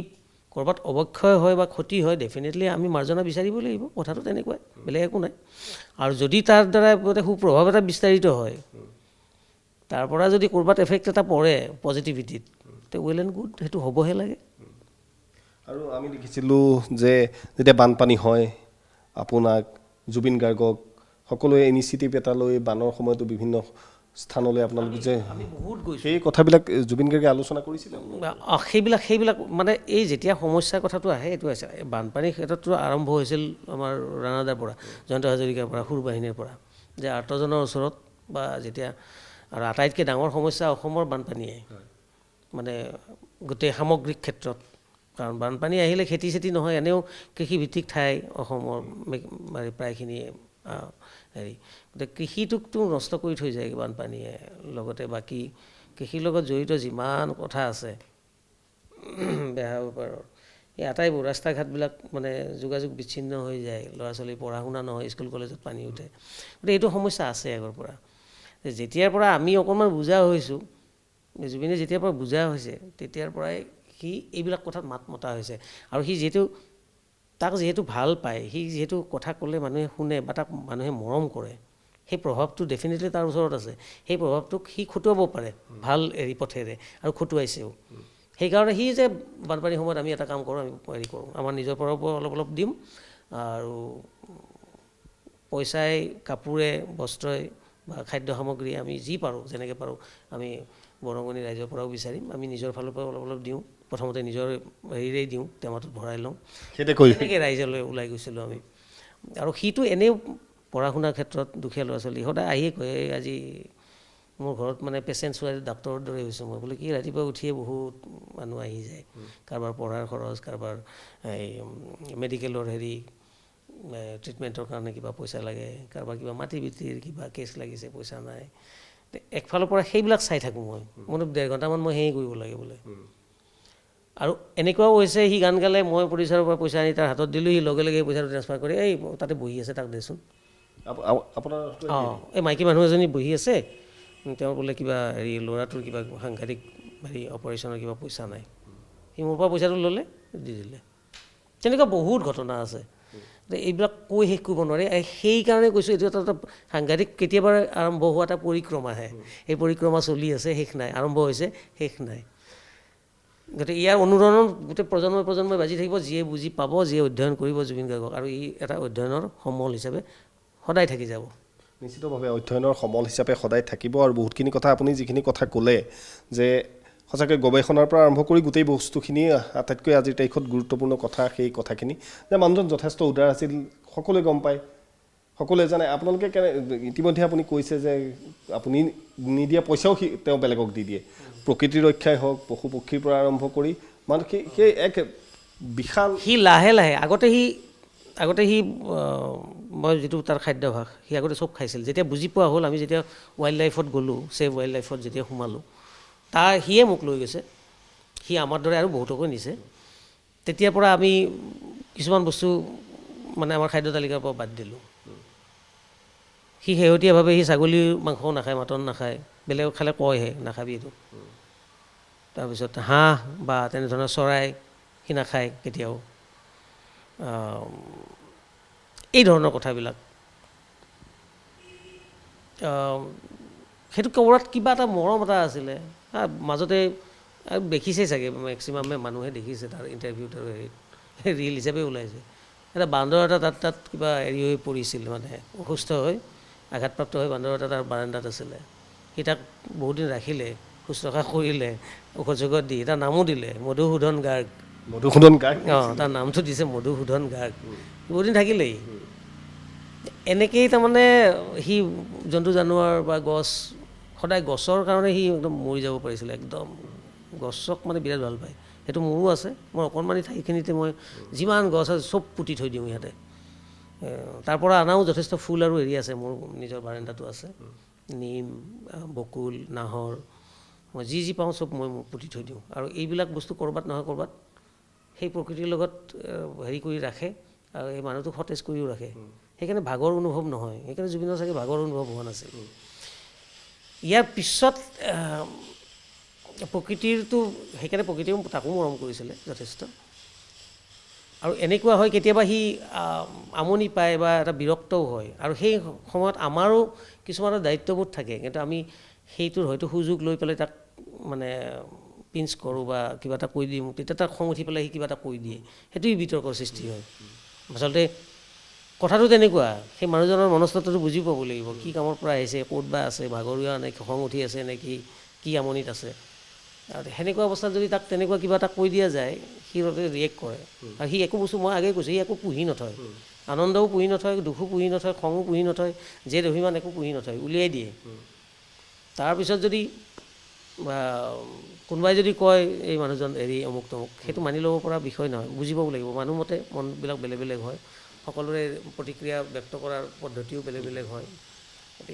ক'ৰবাত অৱক্ষয় হয় বা ক্ষতি হয় ডেফিনেটলি আমি মাৰ্জনা বিচাৰিব লাগিব কথাটো তেনেকুৱাই বেলেগ একো নাই আৰু যদি তাৰ দ্বাৰা সুপ্ৰভাৱ এটা বিস্তাৰিত হয় তাৰ পৰা যদি ক'ৰবাত এফেক্ট এটা পৰে পজিটিভিটিত তে ৱেল এণ্ড গুড সেইটো হ'বহে লাগে আৰু আমি দেখিছিলোঁ যে যেতিয়া বানপানী হয় আপোনাক জুবিন গাৰ্গক সকলোৱে ইনিচিয়েটিভ এটা লৈ বানৰ সময়তো বিভিন্ন স্থানলৈ আপোনালোকে যে আমি বহুত গৈছোঁ সেই কথাবিলাক জুবিন গাৰ্গে আলোচনা কৰিছিলে সেইবিলাক মানে এই যেতিয়া সমস্যাৰ কথাটো আহে এইটো আছে বানপানীৰ ক্ষেত্ৰতো আৰম্ভ হৈছিল আমাৰ ৰাণাদাৰ পৰা জয়ন্ত হাজৰিকাৰ পৰা সুৰবাহিনীৰ পৰা যে আৰ্তজনৰ ওচৰত বা যেতিয়া আৰু আটাইতকৈ ডাঙৰ সমস্যা অসমৰ বানপানীয়ে মানে গোটেই সামগ্ৰিক ক্ষেত্ৰত কাৰণ বানপানী আহিলে খেতি চেতি নহয় এনেও কৃষিভিত্তিক ঠাই অসমৰ প্ৰায়খিনিয়ে হেৰি গতিকে কৃষিটোকতো নষ্ট কৰি থৈ যায় বানপানীয়ে লগতে বাকী কৃষিৰ লগত জড়িত যিমান কথা আছে বেয়া বেপাৰৰ এই আটাইবোৰ ৰাস্তা ঘাটবিলাক মানে যোগাযোগ বিচ্ছিন্ন হৈ যায় ল'ৰা ছোৱালী পঢ়া শুনা নহয় স্কুল কলেজত পানী উঠে গতিকে এইটো সমস্যা আছে আগৰ পৰা যেতিয়াৰ পৰা আমি অকণমান বুজা হৈছোঁ জুবিনে যেতিয়াৰ পৰা বুজা হৈছে তেতিয়াৰ পৰাই সি এইবিলাক কথাত মাত মতা হৈছে আৰু সি তাক যিহেতু ভাল পায় সি যিহেতু কথা ক'লে মানুহে শুনে বা তাক মানুহে মৰম কৰে সেই প্ৰভাৱটো ডেফিনেটলি তাৰ ওচৰত আছে সেই প্ৰভাৱটোক সি খটুৱাব পাৰে ভাল পথেৰে আৰু খটুৱাইছেও সেইকাৰণে সি যে বানপানীৰ সময়ত আমি এটা কাম কৰোঁ আমি হেৰি কৰোঁ আমাৰ নিজৰ পৰাও অলপ দিম আৰু পইচাই কাপোৰে বস্ত্ৰই বা খাদ্য সামগ্ৰী আমি যি পাৰোঁ যেনেকৈ পাৰোঁ আমি বৰঙণি ৰাইজৰ পৰাও বিচাৰিম আমি নিজৰ ফালৰ পৰাও অলপ দিওঁ প্ৰথমতে নিজৰ হেৰিৰেই দিওঁ টেমাটোত ভৰাই লওঁ তেনেকৈ ৰাইজলৈ ওলাই গৈছিলোঁ আমি আৰু সিটো এনেও পঢ়া শুনাৰ ক্ষেত্ৰত দুখীয়া ল'ৰা ছোৱালী সদায় আহিয়ে কয় আজি মোৰ ঘৰত মানে পেচেণ্ট চোৱা ডাক্তৰৰ দৰে হৈছোঁ মই বোলে কি ৰাতিপুৱা উঠিয়ে বহুত মানুহ আহি যায় কাৰোবাৰ পঢ়াৰ খৰচ কাৰোবাৰ এই মেডিকেলৰ হেৰি ট্ৰিটমেণ্টৰ কাৰণে কিবা পইচা লাগে কাৰোবাৰ কিবা মাটি বিক্ৰীৰ কিবা কেছ লাগিছে পইচা নাই একফালৰ পৰা সেইবিলাক চাই থাকোঁ মই 1.5 ঘণ্টামান মই সেয়ে কৰিব লাগে বোলে আৰু এনেকুৱাও হৈছে সি গান গালে মই প্ৰডিউচাৰৰ পৰা পইচা আনি তাৰ হাতত দিলোঁ সি লগে লগে সেই পইচাটো ট্ৰেন্সফাৰ কৰি এই তাতে বহি আছে তাক দেচোন আপোনাৰ এই মাইকী মানুহ এজনী বহি আছে তেওঁ বোলে কিবা হেৰি ল'ৰাটোৰ কিবা সাংঘাতিক হেৰি অপাৰেশ্যনৰ কিবা পইচা নাই সি মোৰ পৰা পইচাটো ল'লে দি দিলে তেনেকুৱা বহুত ঘটনা আছে এইবিলাক কৈ শেষ কৰিব নোৱাৰি সেইকাৰণে কৈছোঁ এইটো এটা সাংঘাতিক কেতিয়াবা আৰম্ভ হোৱা এটা পৰিক্ৰমাহে এই পৰিক্ৰমা চলি আছে শেষ নাই আৰম্ভ হৈছে শেষ নাই গতিকে ইয়াৰ অনুৰণন গোটেই প্ৰজন্মই বাজি থাকিব যিয়ে বুজি পাব যিয়ে অধ্যয়ন কৰিব জুবিন গাৰ্গক আৰু ই এটা অধ্যয়নৰ সমল হিচাপে সদায় থাকি যাব নিশ্চিতভাৱে অধ্যয়নৰ সমল হিচাপে সদায় থাকিব আৰু বহুতখিনি কথা আপুনি যিখিনি কথা ক'লে যে সঁচাকৈ গৱেষণাৰ পৰা আৰম্ভ কৰি গোটেই বস্তুখিনি আটাইতকৈ আজিৰ তাৰিখত গুৰুত্বপূৰ্ণ কথা সেই কথাখিনি যে মানুহজন যথেষ্ট উদাৰ আছিল সকলোৱে গম পায় সকলোৱে জানে আপোনালোকে ইতিমধ্যে আপুনি কৈছে যে আপুনি নিদিয়া পইচাও তেওঁ বেলেগক দি দিয়ে প্ৰকৃতিৰ ৰক্ষাই হওক পশু পক্ষীৰ পৰা আৰম্ভ কৰি মানে সেই এক বিশাল সি লাহে লাহে আগতে সি মই যিটো তাৰ খাদ্যাভাস সি আগতে চব খাইছিল যেতিয়া বুজি পোৱা হ'ল আমি যেতিয়া ৱাইল্ড লাইফত গ'লোঁ ছেভ ৱাইল্ড লাইফত যেতিয়া সোমালোঁ সিয়ে মোক লৈ গৈছে সি আমাৰ দৰে আৰু বহুতকো নিছে তেতিয়াৰ পৰা আমি কিছুমান বস্তু মানে আমাৰ খাদ্য তালিকাৰ পৰা বাদ দিলোঁ সি শেহতীয়াভাৱে সি ছাগলীৰ মাংসও নাখায়, মাটন নাখায়, বেলেগক খালে কয়হে নাখাবি এইটো। তাৰপিছত হাঁহ বা তেনেধৰণৰ চৰাই সি নাখায় কেতিয়াও। এই ধৰণৰ কথাবিলাক সেইটো ক'ৰবাত কিবা এটা মৰম এটা আছিলে। মাজতে দেখিছেই চাগে, মেক্সিমামে মানুহে দেখিছে তাৰ ইণ্টাৰভিউত আৰু হেৰিত ৰিল হিচাপে ওলাইছে। এটা বান্দৰ এটা তাত কিবা হেৰি হৈ পৰিছিল, মানে অসুস্থ হৈ আঘাতপ্ৰাপ্ত হৈ বান্দৰ এটা তাৰ বাৰাণ্ডাত আছিলে। সি তাক বহুত দিন ৰাখিলে, শুশ্ৰূষা কৰিলে, ঔষধ চৌষধ দি, তাৰ নামো দিলে মধুসূদন গাৰ্গ। মধুসূদন গাৰ্গ। তাৰ নামটো দিছে মধুসূদন গাৰ্গ। বহুত দিন থাকিলেই। এনেকেই তাৰমানে সি জন্তু জানোৱাৰ বা গছ, সদায় গছৰ কাৰণে সি একদম মৰি যাব পাৰিছিলে, একদম গছক মানে বিৰাট ভাল পায়। সেইটো মোৰো আছে। মই অকণমানি ঠাইখিনিতে মই যিমান গছ আছে চব পুতি থৈ দিওঁ ইয়াতে। তাৰ পৰা আনাও যথেষ্ট ফুল আৰু হেৰি আছে, মোৰ নিজৰ বাৰাণ্ডাটো আছে। নিম, বকুল, নাহৰ, মই যি পাওঁ চব মই পুতি থৈ দিওঁ। আৰু এইবিলাক বস্তু ক'ৰবাত নহয় ক'ৰবাত সেই প্ৰকৃতিৰ লগত হেৰি কৰি ৰাখে, আৰু এই মানুহটোক সতেজ কৰিও ৰাখে। সেইকাৰণে ভাগৰ অনুভৱ নহয়। সেইকাৰণে জুবিনৰ চাগে ভাগৰ অনুভৱ হোৱা নাছিল। ইয়াৰ পিছত প্ৰকৃতিৰটো, সেইকাৰণে প্ৰকৃতিও তাকো মৰম কৰিছিলে যথেষ্ট। আৰু এনেকুৱা হয় কেতিয়াবা সি আমনি পায় বা এটা বিৰক্তও হয়, আৰু সেই সময়ত আমাৰো কিছুমানৰ দায়িত্ববোধ থাকে, কিন্তু আমি সেইটোৰ হয়তো সুযোগ লৈ পেলাই তাক মানে পিঞ্চ কৰোঁ বা কিবা এটা কৈ দিওঁ, তেতিয়া তাক খং উঠি পেলাই সি কিবা এটা কৈ দিয়ে, সেইটোৱেই বিতৰ্কৰ সৃষ্টি হয়। আচলতে কথাটো তেনেকুৱা, সেই মানুহজনৰ মনস্তত্বটো বুজি পাব লাগিব, কি কামৰ পৰা আহিছে, ক'ত বা আছে, ভাগৰুৱা নে খং উঠি আছে নে কি আমনিত আছে। আৰু সেনেকুৱা অৱস্থাত যদি তাক তেনেকুৱা কিবা এটা কৈ দিয়া যায়, সি ৰিয়েক্ট কৰে। আৰু সি একো বস্তু, মই আগেয়ে কৈছোঁ, সি একো পুহি নথয়। আনন্দও পুহি নথয়, দুখো পুহি নথয়, খঙো পুহি নথয়, জেদ অভিমান একো পুহি নথয়, উলিয়াই দিয়ে। তাৰপিছত যদি কোনোবাই যদি কয় এই মানুহজন হেৰি অমুক তমুক, সেইটো মানি ল'ব পৰা বিষয় নহয়, বুজি পাব লাগিব। মানুহ মতে মনবিলাক বেলেগ বেলেগ হয়, সকলোৰে প্ৰতিক্ৰিয়া ব্যক্ত কৰাৰ পদ্ধতিও বেলেগ বেলেগ হয়।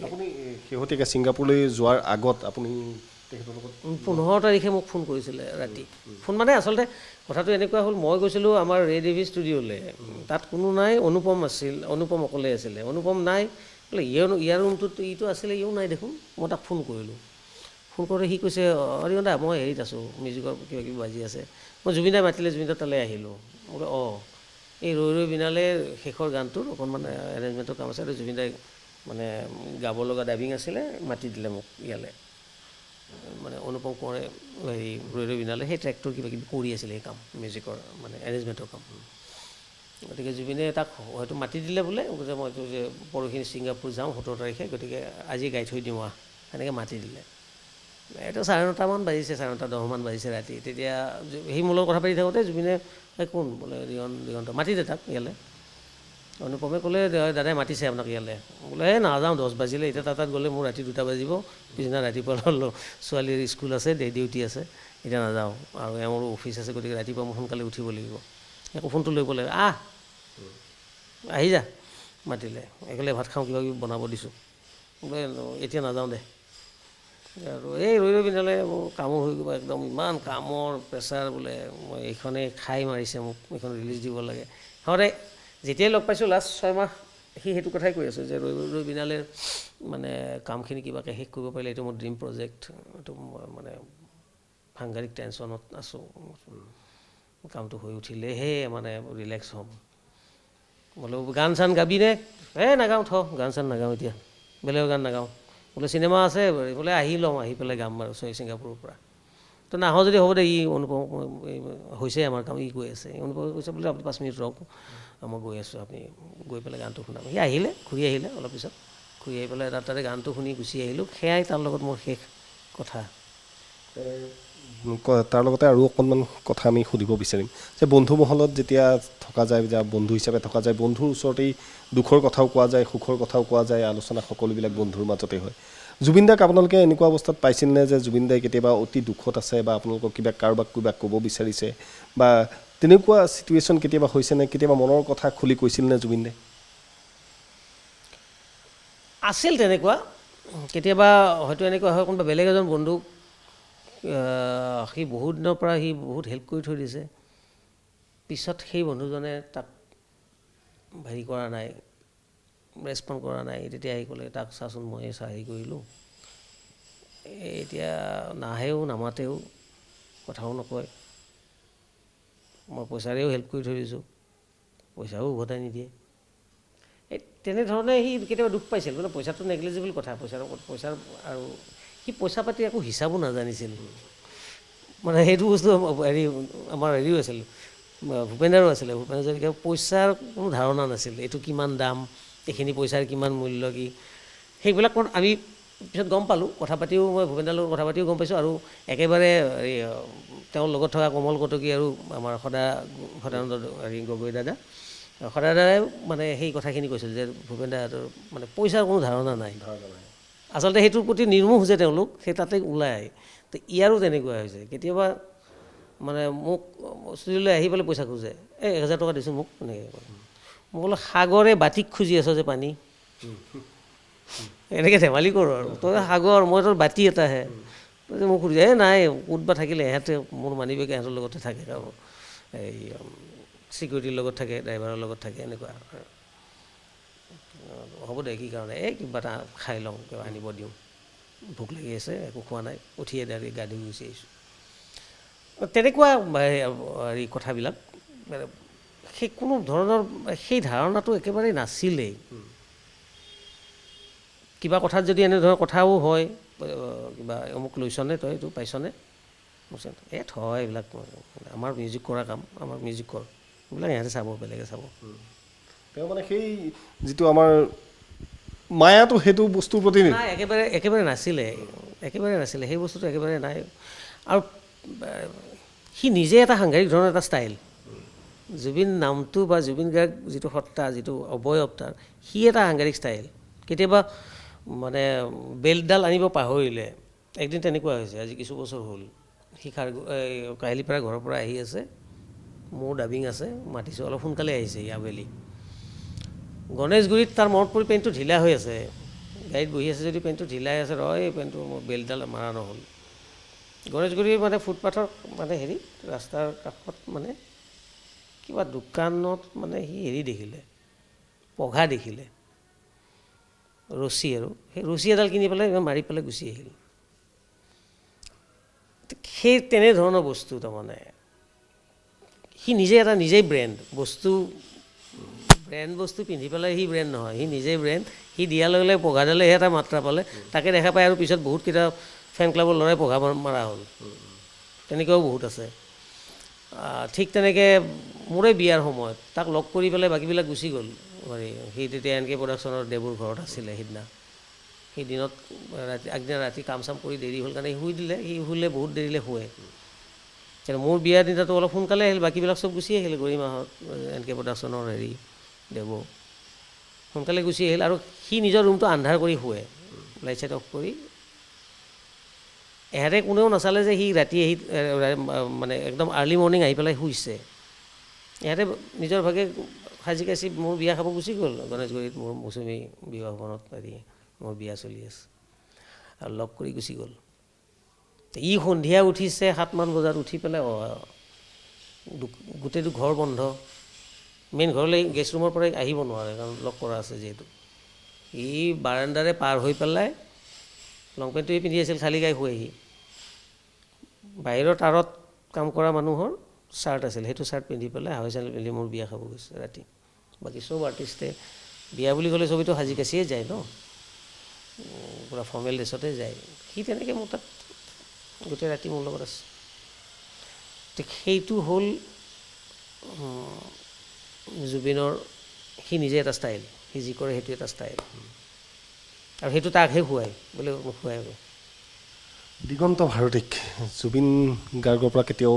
আপুনি শেহতীয়াকৈ ছিংগাপুৰলৈ যোৱাৰ আগত আপুনি 15 তাৰিখে মোক ফোন কৰিছিলে ৰাতি। ফোন মানে আচলতে কথাটো এনেকুৱা হ'ল, মই গৈছিলোঁ আমাৰ ৰে ডেভি ষ্টুডিঅ'লৈ, তাত কোনো নাই, অনুপম আছিল, অনুপম অকলে আছিলে। অনুপম নাই বোলে, ইয়াৰ ৰুমটোত ইটো আছিলে, ইও নাই দেখোন। মই তাক ফোন কৰিলোঁ। ফোন কৰোঁতে সি কৈছে, অৰিন্দা মই হেৰিত আছোঁ, মিউজিকৰ কিবা কিবি বাজি আছে। মই জুবিনদাই মাতিলে, জুবিনদাৰ তালৈ আহিলোঁ। বোলে এই ৰৈ ৰৈ বিনালে শেষৰ গানটোৰ অকণমান এৰেঞ্জমেণ্টৰ কাম আছে, আৰু জুবিনদাই মানে গাব লগা ডাবিং আছিলে, মাতি দিলে মোক ইয়ালৈ। মানে অনুপম কোঁৱৰে হেৰি ৰৈ ৰৈ বিনালে সেই ট্ৰেকটোৰ কিবা কিবি কৰি আছিলে, সেই কাম মিউজিকৰ মানে এৰেঞ্জমেণ্টৰ কাম। গতিকে জুবিনে তাক হয়তো মাতি দিলে বোলে, যে মইতো যে পৰহি ছিংগাপুৰ যাওঁ 17 তাৰিখে, গতিকে আজি গাই থৈ দিওঁ সেনেকৈ মাতি দিলে। এইটো 9:30মান বাজিছে, 9:30-10মান বাজিছে ৰাতি। তেতিয়া সেই মোৰ লগত কথা পাতি থাকোঁতে জুবিনে কোন বোলে, দিগন্ত মাতি দে তাক ইয়ালৈ। অনুপমে ক'লে, দাদাই মাতিছে আপোনাক ইয়ালৈ। বোলে নাযাওঁ, 10 বাজিলে, এতিয়া তাত গ'লে মোৰ ৰাতি 2টা বাজিব, পিছদিনা ৰাতিপুৱা ছোৱালীৰ স্কুল আছে, ডিউটি আছে, এতিয়া নাযাওঁ, আৰু এওঁৰো অফিচ আছে, গতিকে ৰাতিপুৱা মই সোনকালে উঠিব লাগিব। একো ফোনটো লৈ পেলাই আহি যা, মাতিলে একেলগে ভাত খাওঁ, কিবা কিবি বনাব দিছোঁ। বোলে এতিয়া নাযাওঁ দে। আৰু এই ৰৈ ৰৈ বিনালে মোৰ কামো হৈ গ'ল, একদম ইমান কামৰ প্ৰেছাৰ, বোলে মই এইখনেই খাই মাৰিছে মোক, এইখন ৰিলিজ দিব লাগে। সিহঁতে যেতিয়াই লগ পাইছোঁ লাষ্ট 6 মাহ, সি সেইটো কথাই কৈ আছোঁ যে ৰৈ ৰৈ বিনালে মানে কামখিনি কিবাকৈ শেষ কৰিব পাৰিলে এইটো মোৰ ড্ৰিম প্ৰজেক্ট, এইটো মই মানে সাংঘাতিক টেনশ্যনত আছোঁ, কামটো হৈ উঠিলেহে মানে ৰিলেক্স হ'ম। বোলো গান চান গাবিনে? নাগাওঁ, গান চান নাগাওঁ, এতিয়া বেলেগৰ গান নাগাওঁ। বোলে চিনেমা আছে, বোলে আহি লওঁ, আহি পেলাই গাম বাৰু ছিংগাপুৰৰ পৰা। তো নাহোঁ যদি হ'ব দে, অনুপম হৈছে আমাৰ কাম, কৈ আছে। অনুপমে কৈছে বোলে আপুনি 5 মিনিট ৰওক, মই গৈ আছোঁ, আপুনি গৈ পেলাই গানটো শুনাম। সি আহিলে, ঘূৰি আহিলে অলপ পিছত, ঘূৰি আহি পেলাই তাতে গানটো শুনি গুচি আহিলোঁ। সেয়াই তাৰ লগত মোৰ শেষ কথা। তাৰ লগতে আৰু অকণমান কথা আমি সুধিব বিচাৰিম যে বন্ধু মহলত যেতিয়া থকা যায়, যে বন্ধু হিচাপে থকা যায়, বন্ধুৰ ওচৰতেই দুখৰ কথাও কোৱা যায়, সুখৰ কথাও কোৱা যায়, আলোচনা সকলোবিলাক বন্ধুৰ মাজতে হয়। জুবিন দাক আপোনালোকে এনেকুৱা অৱস্থাত পাইছিলনে যে জুবিন দাই কেতিয়াবা অতি দুখত আছে, বা আপোনালোকক কাৰোবাক ক'ব বিচাৰিছে, বা তেনেকুৱা চিটুৱেশ্যন কেতিয়াবা হৈছেনে? কেতিয়াবা মনৰ কথা খুলি কৈছিলনে জুবিন দাই? আছিল তেনেকুৱা, কেতিয়াবা হয়তো এনেকুৱা হয়, কোনোবা বেলেগ এজন বন্ধুক সি বহুত দিনৰ পৰা সি বহুত হেল্প কৰি থৈ দিছে, পিছত সেই বন্ধুজনে তাক হেৰি কৰা নাই, ৰেচপণ্ড কৰা নাই। তেতিয়া আহি ক'লে তাক চাচোন মই হেৰি কৰিলোঁ, এতিয়া নাহেও নামাতেও কথাও নকয়, মই পইচাৰেও হেল্প কৰি থৈ দিছোঁ, পইচাও উভতাই নিদিয়ে। এই তেনেধৰণে সি কেতিয়াবা দুখ পাইছিল, মানে পইচাটো নেগলিজিবল কথা, পইচাৰ আৰু সি পইচা পাতি একো হিচাপো নাজানিছিল। মানে সেইটো বস্তু হেৰি আমাৰ হেৰিও আছিল, ভূপেন্দ্ৰৰো আছিলে। ভূপেন্দ্ৰ হাজৰিকাৰ পইচাৰ কোনো ধাৰণা নাছিল, এইটো কিমান দাম, এইখিনি পইচাৰ কিমান মূল্য কি, সেইবিলাক আমি পিছত গম পালোঁ। কথা পাতিও মই ভূপেন্দ্ৰৰ লগত কথা পাতিও গম পাইছোঁ। আৰু একেবাৰে তেওঁৰ লগত থকা কমল কটকী আৰু আমাৰ সদানন্দ হেৰি গগৈ দাদা, সদায় দাদাই মানে সেই কথাখিনি কৈছিল যে ভূপেন্দ্ৰহঁতৰ মানে পইচাৰ কোনো ধাৰণা নাই। আচলতে সেইটোৰ প্ৰতি নিৰ্মোহ যে তেওঁলোক, সেই তাতে ওলাই। তো ইয়াৰো তেনেকুৱা হৈছে। কেতিয়াবা মানে মোক ষ্টুডিঅ'লৈ আহি পেলাই পইচা খোজে, 1000 টকা দিছোঁ মোক, এনেকৈ কয়। মই বোলো সাগৰে বাতিক খুজি আছ যে পানী, এনেকৈ ধেমালি কৰোঁ আৰু। তই সাগৰ, মই তোৰ বাতি এটাহে, তই মোক সুধিছে নাই ক'তবা থাকিলে এহেঁতে, মোৰ মানি বেগ এহেঁতৰ লগতে থাকে, এই চিকিউৰিটিৰ লগত থাকে, ড্ৰাইভাৰৰ লগত থাকে, এনেকুৱা। হ'ব দে কি কাৰণে, কিবা এটা খাই লওঁ, কিবা আনিব দিওঁ, ভোক লাগি আছে, একো খোৱা নাই, উঠিয়ে ডাইৰেক্ট গা ধুই গুচি আহিছোঁ। তেনেকুৱা হেৰি কথাবিলাক, সেই কোনো ধৰণৰ সেই ধাৰণাটো একেবাৰেই নাছিলেই। কিবা কথাত যদি এনেধৰণৰ কথাও হয়, কিবা অমুক লৈছনে তই, এইটো পাইছনে, থয় এইবিলাক, আমাৰ মিউজিক কৰা কাম, আমাৰ মিউজিক কৰ, এইবিলাক ইহঁতে চাব, বেলেগে চাব। তেওঁ মানে সেই যিটো আমাৰ মায়াটো সেইটো বস্তুৰ প্ৰতি নাই, একেবাৰে নাছিলে, সেই বস্তুটো একেবাৰে নাই। আৰু সি নিজে এটা সাংঘাতিক ধৰণৰ এটা ষ্টাইল, জুবিন নামটো বা জুবিন গাৰ্গ যিটো সত্তা, যিটো অৱয়ব তাৰ, সি এটা সাংঘাতিক ষ্টাইল। কেতিয়াবা মানে বেল্টডাল আনিব পাহৰিলে, একদিন তেনেকুৱা হৈছে, আজি কিছু বছৰ হ'ল। সি কাহিলীপাৰা ঘৰৰ পৰা আহি আছে, মোৰ ডাবিং আছে, মাতিছোঁ, অলপ সোনকালে আহিছে আবেলি। গণেশগুৰিত তাৰ মনত পৰি পেণ্টটো ঢিলা হৈ আছে, গাড়ীত বহি আছে যদি পেণ্টটো ঢিলাই আছে, এই পেণ্টটো মোৰ বেল্টডাল মাৰা নহ'ল। গণেশগুৰিৰ মানে ফুটপাথৰ মানে হেৰি ৰাস্তাৰ কাষত মানে কিবা দোকানত মানে সি হেৰি দেখিলে, পঘা দেখিলে, ৰছী, আৰু সেই ৰছী এডাল কিনি পেলাই মাৰি পেলাই গুচি আহিল। সেই তেনেধৰণৰ বস্তু তাৰমানে সি নিজেই ব্ৰেণ্ড বস্তু পিন্ধি পেলাই সি ব্ৰেণ্ড নহয়, সি নিজেই ব্ৰেণ্ড। সি দিয়াৰ লগে লগে পঘাডালেহে এটা মাত্ৰা পালে, তাকে দেখা পায় আৰু পিছত বহুতকেইটা ফেন ক্লাবৰ ল'ৰাই পঘা মাৰা হ'ল। তেনেকুৱাও বহুত আছে। ঠিক তেনেকৈ মোৰে বিয়াৰ সময়ত তাক লগ কৰি পেলাই বাকীবিলাক গুচি গ'ল। সি তেতিয়া NK প্ৰডাকশ্যনৰ দেৱৰ ঘৰত আছিলে সেইদিনা। সেই দিনত আগদিনা ৰাতি কাম চাম কৰি দেৰি হ'ল কাৰণে সি শুই দিলে। সি শুলে বহুত দেৰিলৈ শুৱে। মোৰ বিয়াৰ দিনাটো অলপ সোনকালে আহিল, বাকীবিলাক চব গুচি আহিল। গৰিমাহঁত, NK প্ৰডাকশ্যনৰ হেৰি দেৱ সোনকালে গুচি আহিল। আৰু সি নিজৰ ৰুমটো আন্ধাৰ কৰি শুৱে, লাইট চাইট অফ কৰি। এহেঁতে কোনেও নাচালে যে সি ৰাতি আহি মানে একদম আৰ্লি মৰ্ণিং আহি পেলাই শুইছে। ইহঁতে নিজৰ ভাগে সাজি কাচি মোৰ বিয়া খাব গুচি গ'ল গণেশগুৰিত, মোৰ মৌচুমী বিবাহ ভৱনত হেৰি মোৰ বিয়া চলি আছে, আৰু লগ কৰি গুচি গ'ল। ই সন্ধিয়া উঠিছে 7 মান বজাত, উঠি পেলাই গোটেইটো ঘৰ বন্ধ, মেইন ঘৰলৈ গেষ্ট ৰুমৰ পৰাই আহিব নোৱাৰে কাৰণ লগ কৰা আছে যিহেতু। ই বাৰাণ্ডাৰে পাৰ হৈ পেলাই লং পেণ্টটোৱে পিন্ধি আছিল, খালী গাই শুৱেহি। বাহিৰৰ তাঁৰত কাম কৰা মানুহৰ চাৰ্ট আছিল, সেইটো চাৰ্ট পিন্ধি পেলাই হাৱাই চেণ্ডেল পিন্ধি মোৰ বিয়া খাব গৈছে ৰাতি। বাকী চব আৰ্টিষ্টে বিয়া বুলি ক'লে চবেইতো সাজি কাচিয়ে যায় ন, পূৰা ফৰ্মেল ড্ৰেছতে যায়। সি তেনেকৈ মোৰ তাত গোটেই ৰাতি মোৰ লগত আছে। সেইটো হ'ল জুবিনৰ, সি নিজে এটা ষ্টাইল, সি যি কৰে সেইটো এটা ষ্টাইল, আৰু সেইটো তাকহে শুৱায় বোলে শুৱাই। দিগন্ত ভাৰতীক জুবিন গাৰ্গৰ পৰা কেতিয়াও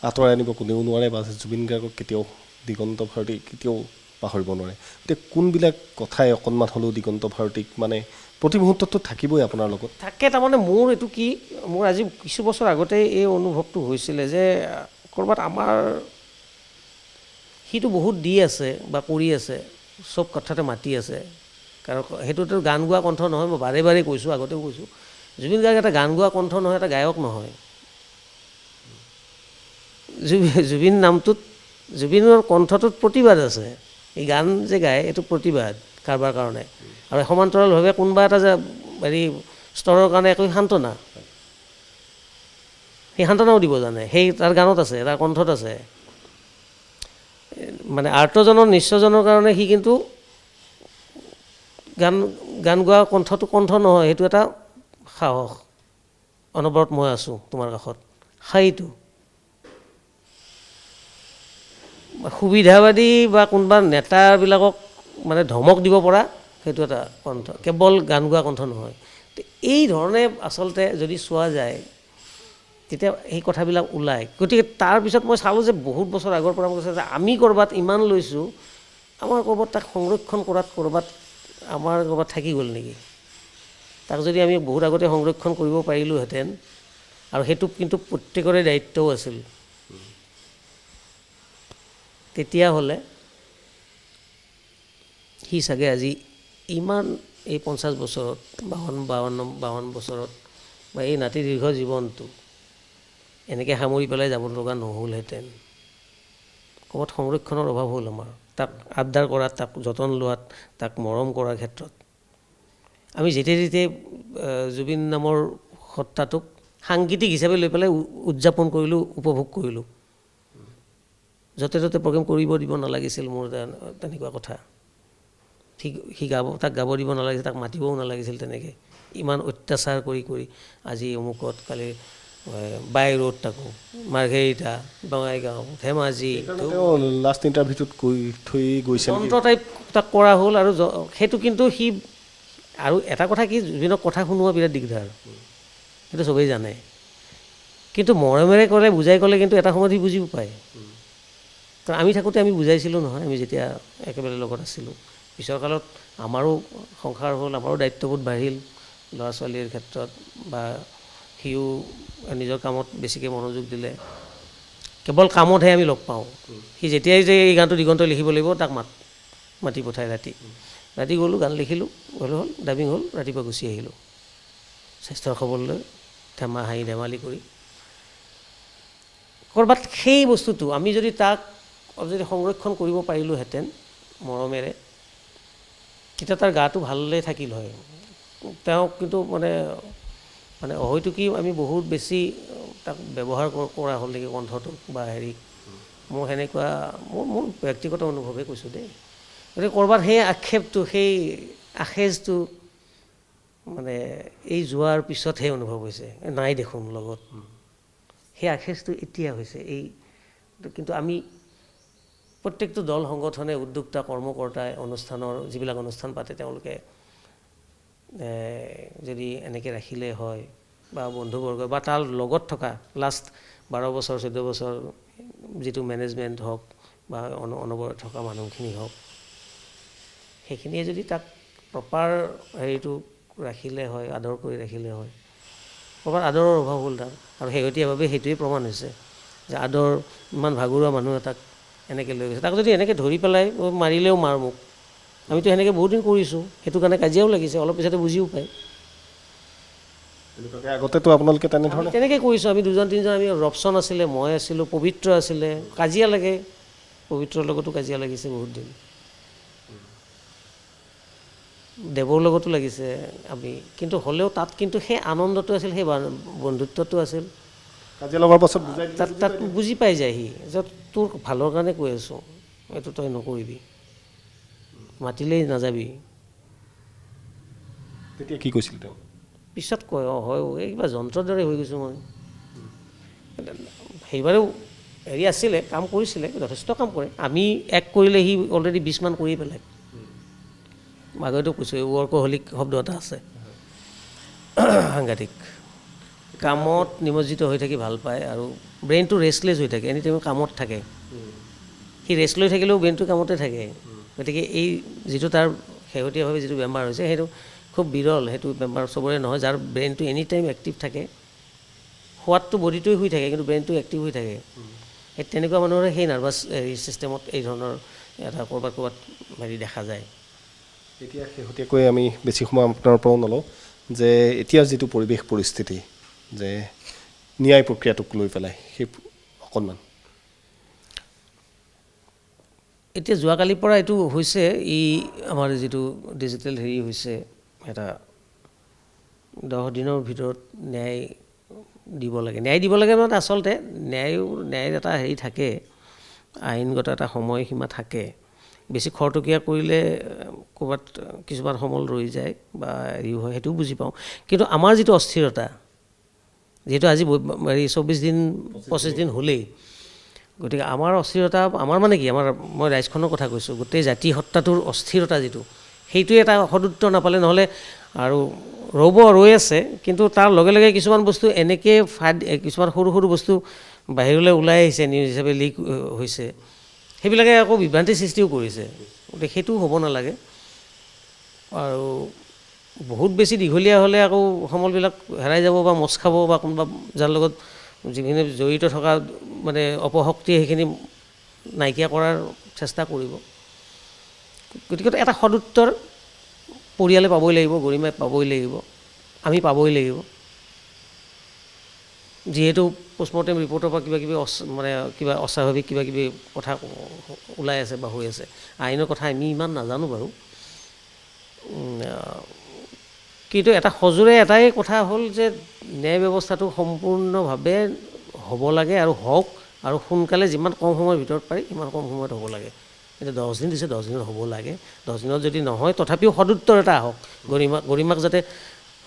আঁতৰাই আনিব কোনেও নোৱাৰে, বা জুবিন গাৰ্গক কেতিয়াও দিগন্ত ভাৰতী কেতিয়াও পাহৰিব নোৱাৰে। এতিয়া কোনবিলাক কথাই অকণমান হ'লেও দিগন্ত ভাৰতীক মানে প্ৰতি মুহূৰ্ততটো থাকিবই আপোনাৰ লগত থাকে। তাৰমানে মোৰ এইটো কি, মোৰ আজি কিছু বছৰ আগতে এই অনুভৱটো হৈছিলে যে ক'ৰবাত আমাৰ সিটো বহুত দি আছে বা কৰি আছে, চব কথাতে মাতি আছে। কাৰণ সেইটোতো গান গোৱা কণ্ঠ নহয়, মই বাৰে বাৰে কৈছোঁ, আগতেও কৈছোঁ, জুবিন গাৰ্গ এটা গান গোৱা কণ্ঠ নহয়, এটা গায়ক নহয়। জুবিন নামটোত, জুবিনৰ কণ্ঠটোত প্ৰতিবাদ আছে, এই গান যে গায় এইটো প্ৰতিবাদ কাৰোবাৰ কাৰণে আৰু সমান্তৰালভাৱে কোনোবা এটা যে হেৰি স্তৰৰ কাৰণে একো সান্তনা সেই সান্তনাও দিব জানে সেই তাৰ গানত আছে তাৰ কণ্ঠত আছে মানে আৰ্তজনৰ নিশ্চয়জনৰ কাৰণে সি কিন্তু গান গোৱা কণ্ঠটো কণ্ঠ নহয় সেইটো এটা সাহস অনবৰত মই আছোঁ তোমাৰ কাষত সেইটো সুবিধাবাদী বা কোনোবা নেতাবিলাকক মানে ধমক দিব পৰা সেইটো এটা কণ্ঠ কেৱল গান গোৱা কণ্ঠ নহয় এই ধৰণে আচলতে যদি চোৱা যায় তেতিয়া সেই কথাবিলাক ওলায় গতিকে তাৰপিছত মই চালোঁ যে বহুত বছৰ আগৰ পৰা মই কৈছোঁ যে আমি ক'ৰবাত ইমান লৈছোঁ আমাৰ ক'ৰবাত তাক সংৰক্ষণ কৰাত ক'ৰবাত আমাৰ ক'ৰবাত থাকি গ'ল নেকি তাক যদি আমি বহুত আগতে সংৰক্ষণ কৰিব পাৰিলোঁহেঁতেন আৰু সেইটো কিন্তু প্ৰত্যেকৰে দায়িত্বও আছিল তেতিয়াহ'লে সি চাগে আজি ইমান এই 50 বছৰত 52 বছৰত বা এই নাতি দীৰ্ঘ জীৱনটো এনেকৈ সামৰি পেলাই যাব লগা নহ'লহেঁতেন ক'ৰবাত সংৰক্ষণৰ অভাৱ হ'ল আমাৰ তাক আবদাৰ কৰাত তাক যতন লোৱাত তাক মৰম কৰাৰ ক্ষেত্ৰত আমি যেতিয়াই যেতিয়াই জুবিন নামৰ সত্তাটোক সাংগীতিক হিচাপে লৈ পেলাই উদযাপন কৰিলোঁ উপভোগ কৰিলোঁ য'তে ত'তে প্ৰগ্ৰেম কৰিব দিব নালাগিছিল মোৰ তেনেকুৱা কথা সি তাক গাব দিব নালাগিছিল তাক মাতিবও নালাগিছিল তেনেকৈ ইমান অত্যাচাৰ কৰি আজি অমুকত কালি বাই ৰোড তাকো মাৰ্ঘেৰিটা বঙাইগাঁও ধেমাজি লাষ্ট ইণ্টাৰভিউটোত কৈ থৈ গৈছে যন্ত্ৰ টাইপ তাক কৰা হ'ল আৰু সেইটো কিন্তু সি আৰু এটা কথা কি জুবিনক কথা শুনোৱা বিৰাট দিগদাৰ সেইটো চবেই জানে কিন্তু মৰমেৰে ক'লে বুজাই ক'লে কিন্তু এটা সময়ত সি বুজিও পায় কাৰণ আমি থাকোঁতে আমি বুজাইছিলোঁ নহয় আমি যেতিয়া একেবাৰে লগত আছিলোঁ পিছৰ কালত আমাৰো সংসাৰ হ'ল আমাৰো দায়িত্ববোধ বাঢ়িল ল'ৰা ছোৱালীৰ ক্ষেত্ৰত বা সিও নিজৰ কামত বেছিকৈ মনোযোগ দিলে কেৱল কামতহে আমি লগ পাওঁ সি যেতিয়াই যে এই গানটো দিগন্ত লিখিব লাগিব তাক মাতি পঠায় ৰাতি গ'লোঁ গান লিখিলোঁ হ'ল ডাবিং হ'ল ৰাতিপুৱা গুচি আহিলোঁ স্বাস্থ্যৰ খবৰ লৈ হাঁহি ধেমালি কৰি ক'ৰবাত সেই বস্তুটো আমি যদি তাক যদি সংৰক্ষণ কৰিব পাৰিলোঁহেঁতেন মৰমেৰে তেতিয়া তাৰ গাটো ভালে থাকিল হয় তেওঁক কিন্তু মানে হয়তো কি আমি বহুত বেছি তাক ব্যৱহাৰ কৰা হ'ল নেকি কণ্ঠটোক বা হেৰি মোৰ সেনেকুৱা মোৰ ব্যক্তিগত অনুভৱে কৈছোঁ দেই গতিকে ক'ৰবাত সেই আক্ষেপটো সেই আখেজটো মানে এই যোৱাৰ পিছতহে অনুভৱ হৈছে নাই দেখোন লগত সেই আখেজটো এতিয়া হৈছে এই কিন্তু আমি প্ৰত্যেকটো দল সংগঠনে উদ্যোক্তা কৰ্মকৰ্তাই অনুষ্ঠানৰ যিবিলাক অনুষ্ঠান পাতে তেওঁলোকে যদি এনেকৈ ৰাখিলে হয় বা বন্ধুবৰ্গ বা তাৰ লগত থকা লাষ্ট 12 বছৰ 14 বছৰ যিটো মেনেজমেণ্ট হওক বা অনবৰত থকা মানুহখিনি হওক সেইখিনিয়ে যদি তাক প্ৰপাৰ হেৰিটো ৰাখিলে হয় আদৰ কৰি ৰাখিলে হয় প্ৰপাৰ আদৰৰ অভাৱ হ'ল তাৰ আৰু শেহতীয়াভাৱে সেইটোৱেই প্ৰমাণ হৈছে যে আদৰ ইমান ভাগৰুৱা মানুহ এটাক এনেকৈ লৈ গৈছে তাক যদি এনেকৈ ধৰি পেলাই মাৰিলেও মাৰ মোক আমিতো সেনেকৈ বহুত দিন কৰিছোঁ সেইটো কাৰণে কাজিয়াও লাগিছে অলপ পিছতে বুজিও পায় আগতেতো আপোনালোকে তেনেকৈ কৰিছোঁ আমি 2-3জন আমি ৰবচন আছিলে মই আছিলোঁ পবিত্ৰ আছিলে কাজিয়া লাগে পবিত্ৰৰ লগতো কাজিয়া লাগিছে বহুত দিন দেৱৰ লগতো লাগিছে আমি কিন্তু হ'লেও তাত কিন্তু সেই আনন্দটো আছিল সেই বন্ধুত্বটো আছিল কাজিয়া লগাৰ পাছত তাত বুজি পাই যায় সি যে তোৰ ভালৰ কাৰণে কৈ আছোঁ এইটো তই নকৰিবি মাতিলেই নাযাবি তেতিয়া কি কৈছিল তেওঁ পিছত কয় হয় এই কিবা যন্ত্ৰৰ দৰে হৈ গৈছোঁ মই সেইবাৰেও হেৰি আছিলে কাম কৰিছিলে যথেষ্ট কাম কৰে আমি এক কৰিলে সি অলৰেডি 20 মান কৰি পেলাই আগতেও কৈছোঁ ৱৰ্কহলিক শব্দ এটা আছে সাংঘাতিক কামত নিমজ্জিত হৈ থাকি ভাল পায় আৰু ব্ৰেইনটো ৰেষ্টলেছ হৈ থাকে এনি টাইম কামত থাকে সি ৰেষ্ট লৈ থাকিলেও ব্ৰেইনটো কামতে থাকে গতিকে এই যিটো তাৰ শেহতীয়াভাৱে যিটো বেমাৰ হৈছে সেইটো খুব বিৰল সেইটো বেমাৰ চবৰে নহয় যাৰ ব্ৰেইনটো এনি টাইম এক্টিভ থাকে সোৱাদটো বডিটোৱে শুই থাকে কিন্তু ব্ৰেইনটো এক্টিভ হৈ থাকে সেই তেনেকুৱা মানুহৰে সেই নাৰ্ভাছ ছিষ্টেমত এই ধৰণৰ এটা ক'ৰবাত হেৰি দেখা যায় এতিয়া শেহতীয়াকৈ আমি বেছি সময় আপোনাৰ পৰাও নলওঁ যে এতিয়া যিটো পৰিৱেশ পৰিস্থিতি যে ন্যায় প্ৰক্ৰিয়াটোক লৈ পেলাই সেই অকণমান এতিয়া যোৱাকালিৰ পৰা এইটো হৈছে আমাৰ যিটো ডিজিটেল হেৰি হৈছে এটা 10 দিনৰ ভিতৰত ন্যায় দিব লাগে মানে আচলতে ন্যায়ৰ এটা হেৰি থাকে আইনগত এটা সময়সীমা থাকে বেছি খৰতকীয়া কৰিলে ক'ৰবাত কিছুমান সমল ৰৈ যায় বা হেৰি হয় সেইটোও বুজি পাওঁ কিন্তু আমাৰ যিটো অস্থিৰতা যিহেতু আজি 24 দিন 25 দিন হ'লেই গতিকে আমাৰ অস্থিৰতা আমাৰ মানে কি মই ৰাইজখনৰ কথা কৈছোঁ গোটেই জাতি সত্তাটোৰ অস্থিৰতা যিটো সেইটোৱে এটা সদুত্তৰ নাপালে নহ'লে আৰু ৰৈ আছে কিন্তু তাৰ লগে লগে কিছুমান বস্তু এনেকৈ কিছুমান সৰু সৰু বস্তু বাহিৰলৈ ওলাই আহিছে নিউজ হিচাপে লিক হৈছে সেইবিলাকে আকৌ বিভ্ৰান্তিৰ সৃষ্টিও কৰিছে গতিকে সেইটো হ'ব নালাগে আৰু বহুত বেছি দীঘলীয়া হ'লে আকৌ সমলবিলাক হেৰাই যাব বা মচ খাব বা কোনোবা যাৰ লগত যিখিনি জড়িত থকা মানে অপশক্তিয়ে সেইখিনি নাইকিয়া কৰাৰ চেষ্টা কৰিব গতিকে এটা সদুত্তৰ পৰিয়ালে পাবই লাগিব গৰিমাই পাবই লাগিব আমি পাবই লাগিব যিহেতু পোষ্টমৰ্টেম ৰিপৰ্টৰ পৰা কিবা অস্বাভাৱিক কিবা কিবি কথা ওলাই আছে বা হৈ আছে আইনৰ কথা আমি ইমান নাজানো বাৰু কিন্তু এটা সজোৰে এটাই কথা হ'ল যে ন্যায় ব্যৱস্থাটো সম্পূৰ্ণভাৱে হ'ব লাগে আৰু হওক আৰু সোনকালে যিমান কম সময়ৰ ভিতৰত পাৰি ইমান কম সময়ত হ'ব লাগে এতিয়া 10 দিন দিছে 10 দিনত হ'ব লাগে 10 দিনত যদি নহয় তথাপিও সদুত্তৰ এটা আহক গৰিমাক যাতে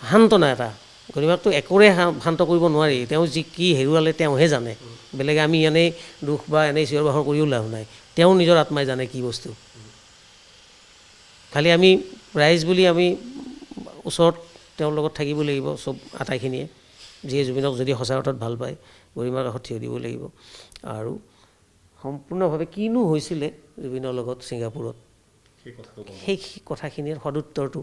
সান্তনা এটা গৰিমাকটো একোৰে শান্ত কৰিব নোৱাৰি তেওঁ কি হেৰুৱালে তেওঁহে জানে বেলেগে আমি এনেই দুখ বা এনেই চিঞৰ বাখৰ কৰিও লাভ নাই তেওঁ নিজৰ আত্মাই জানে কি বস্তু খালি আমি ৰাইজ বুলি আমি ওচৰত তেওঁৰ লগত থাকিব লাগিব চব আটাইখিনিয়ে যিয়ে জুবিনক যদি সঁচা অৰ্থত ভাল পায় গৰিমাৰ কাষত থিয় দিব লাগিব আৰু সম্পূৰ্ণভাৱে কিনো হৈছিলে জুবিনৰ লগত ছিংগাপুৰত সেই কথাখিনিৰ সদুত্তৰটো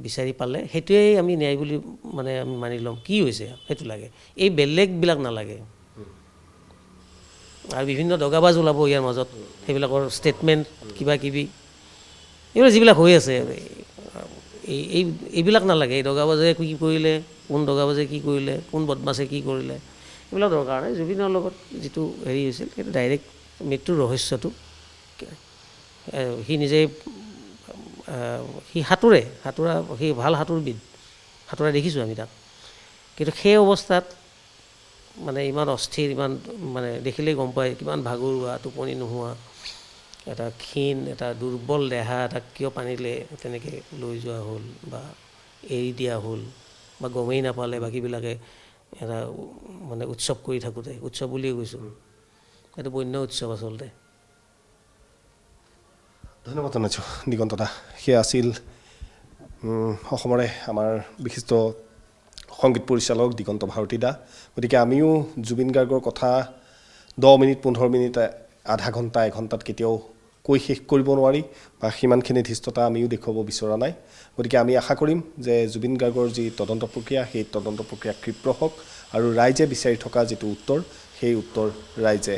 বিচাৰি পালে সেইটোৱেই আমি ন্যায় বুলি মানে আমি মানি ল'ম কি হৈছে সেইটো লাগে এই বেলেগবিলাক নালাগে আৰু বিভিন্ন দগাবাজ ওলাব ইয়াৰ মাজত সেইবিলাকৰ ষ্টেটমেণ্ট কিবা কিবি এইবিলাক যিবিলাক হৈ আছে এইবিলাক নালাগে এই দগাবাজে কি কৰিলে কোন দগাবাজে কি কৰিলে কোন বদমাছে কি কৰিলে এইবিলাক দৰকাৰ নাই জুবিনৰ লগত যিটো হেৰি হৈছিল সেইটো ডাইৰেক্ট মৃত্যুৰ ৰহস্যটো সি নিজেই সি সি ভাল সাঁতোৰবিদ সাঁতোৰা দেখিছোঁ আমি তাক কিন্তু সেই অৱস্থাত মানে ইমান অস্থিৰ ইমান মানে দেখিলেই গম পায় কিমান ভাগৰুৱা টোপনি নোহোৱা এটা ক্ষীণ এটা দুৰ্বল দেহা এটাক কিয় পানীলে তেনেকৈ লৈ যোৱা হ'ল বা এৰি দিয়া হ'ল বা গমেই নাপালে বাকীবিলাকে এটা মানে উৎসৱ কৰি থাকোঁতে উৎসৱ বুলিয়ে কৈছোঁ এইটো বন্য উৎসৱ আচলতে ধন্যবাদ জনাইছোঁ দিগন্ত দা সেয়া আছিল অসমৰে আমাৰ বিশিষ্ট সংগীত পৰিচালক দিগন্ত ভাৰতী দা গতিকে আমিও জুবিন গাৰ্গৰ কথা 10 মিনিট 15 মিনিট আধা ঘণ্টা এঘণ্টাত কেতিয়াও কৈ শেষ কৰিব নোৱাৰি বা সিমানখিনি ধৃষ্টতা আমিও দেখুৱাব বিচৰা নাই গতিকে আমি আশা কৰিম যে জুবিন গাৰ্গৰ যি তদন্ত প্ৰক্ৰিয়া সেই তদন্ত প্ৰক্ৰিয়া ক্ষীপ্ৰ হওক আৰু ৰাইজে বিচাৰি থকা যিটো উত্তৰ সেই উত্তৰ ৰাইজে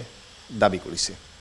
দাবী কৰিছে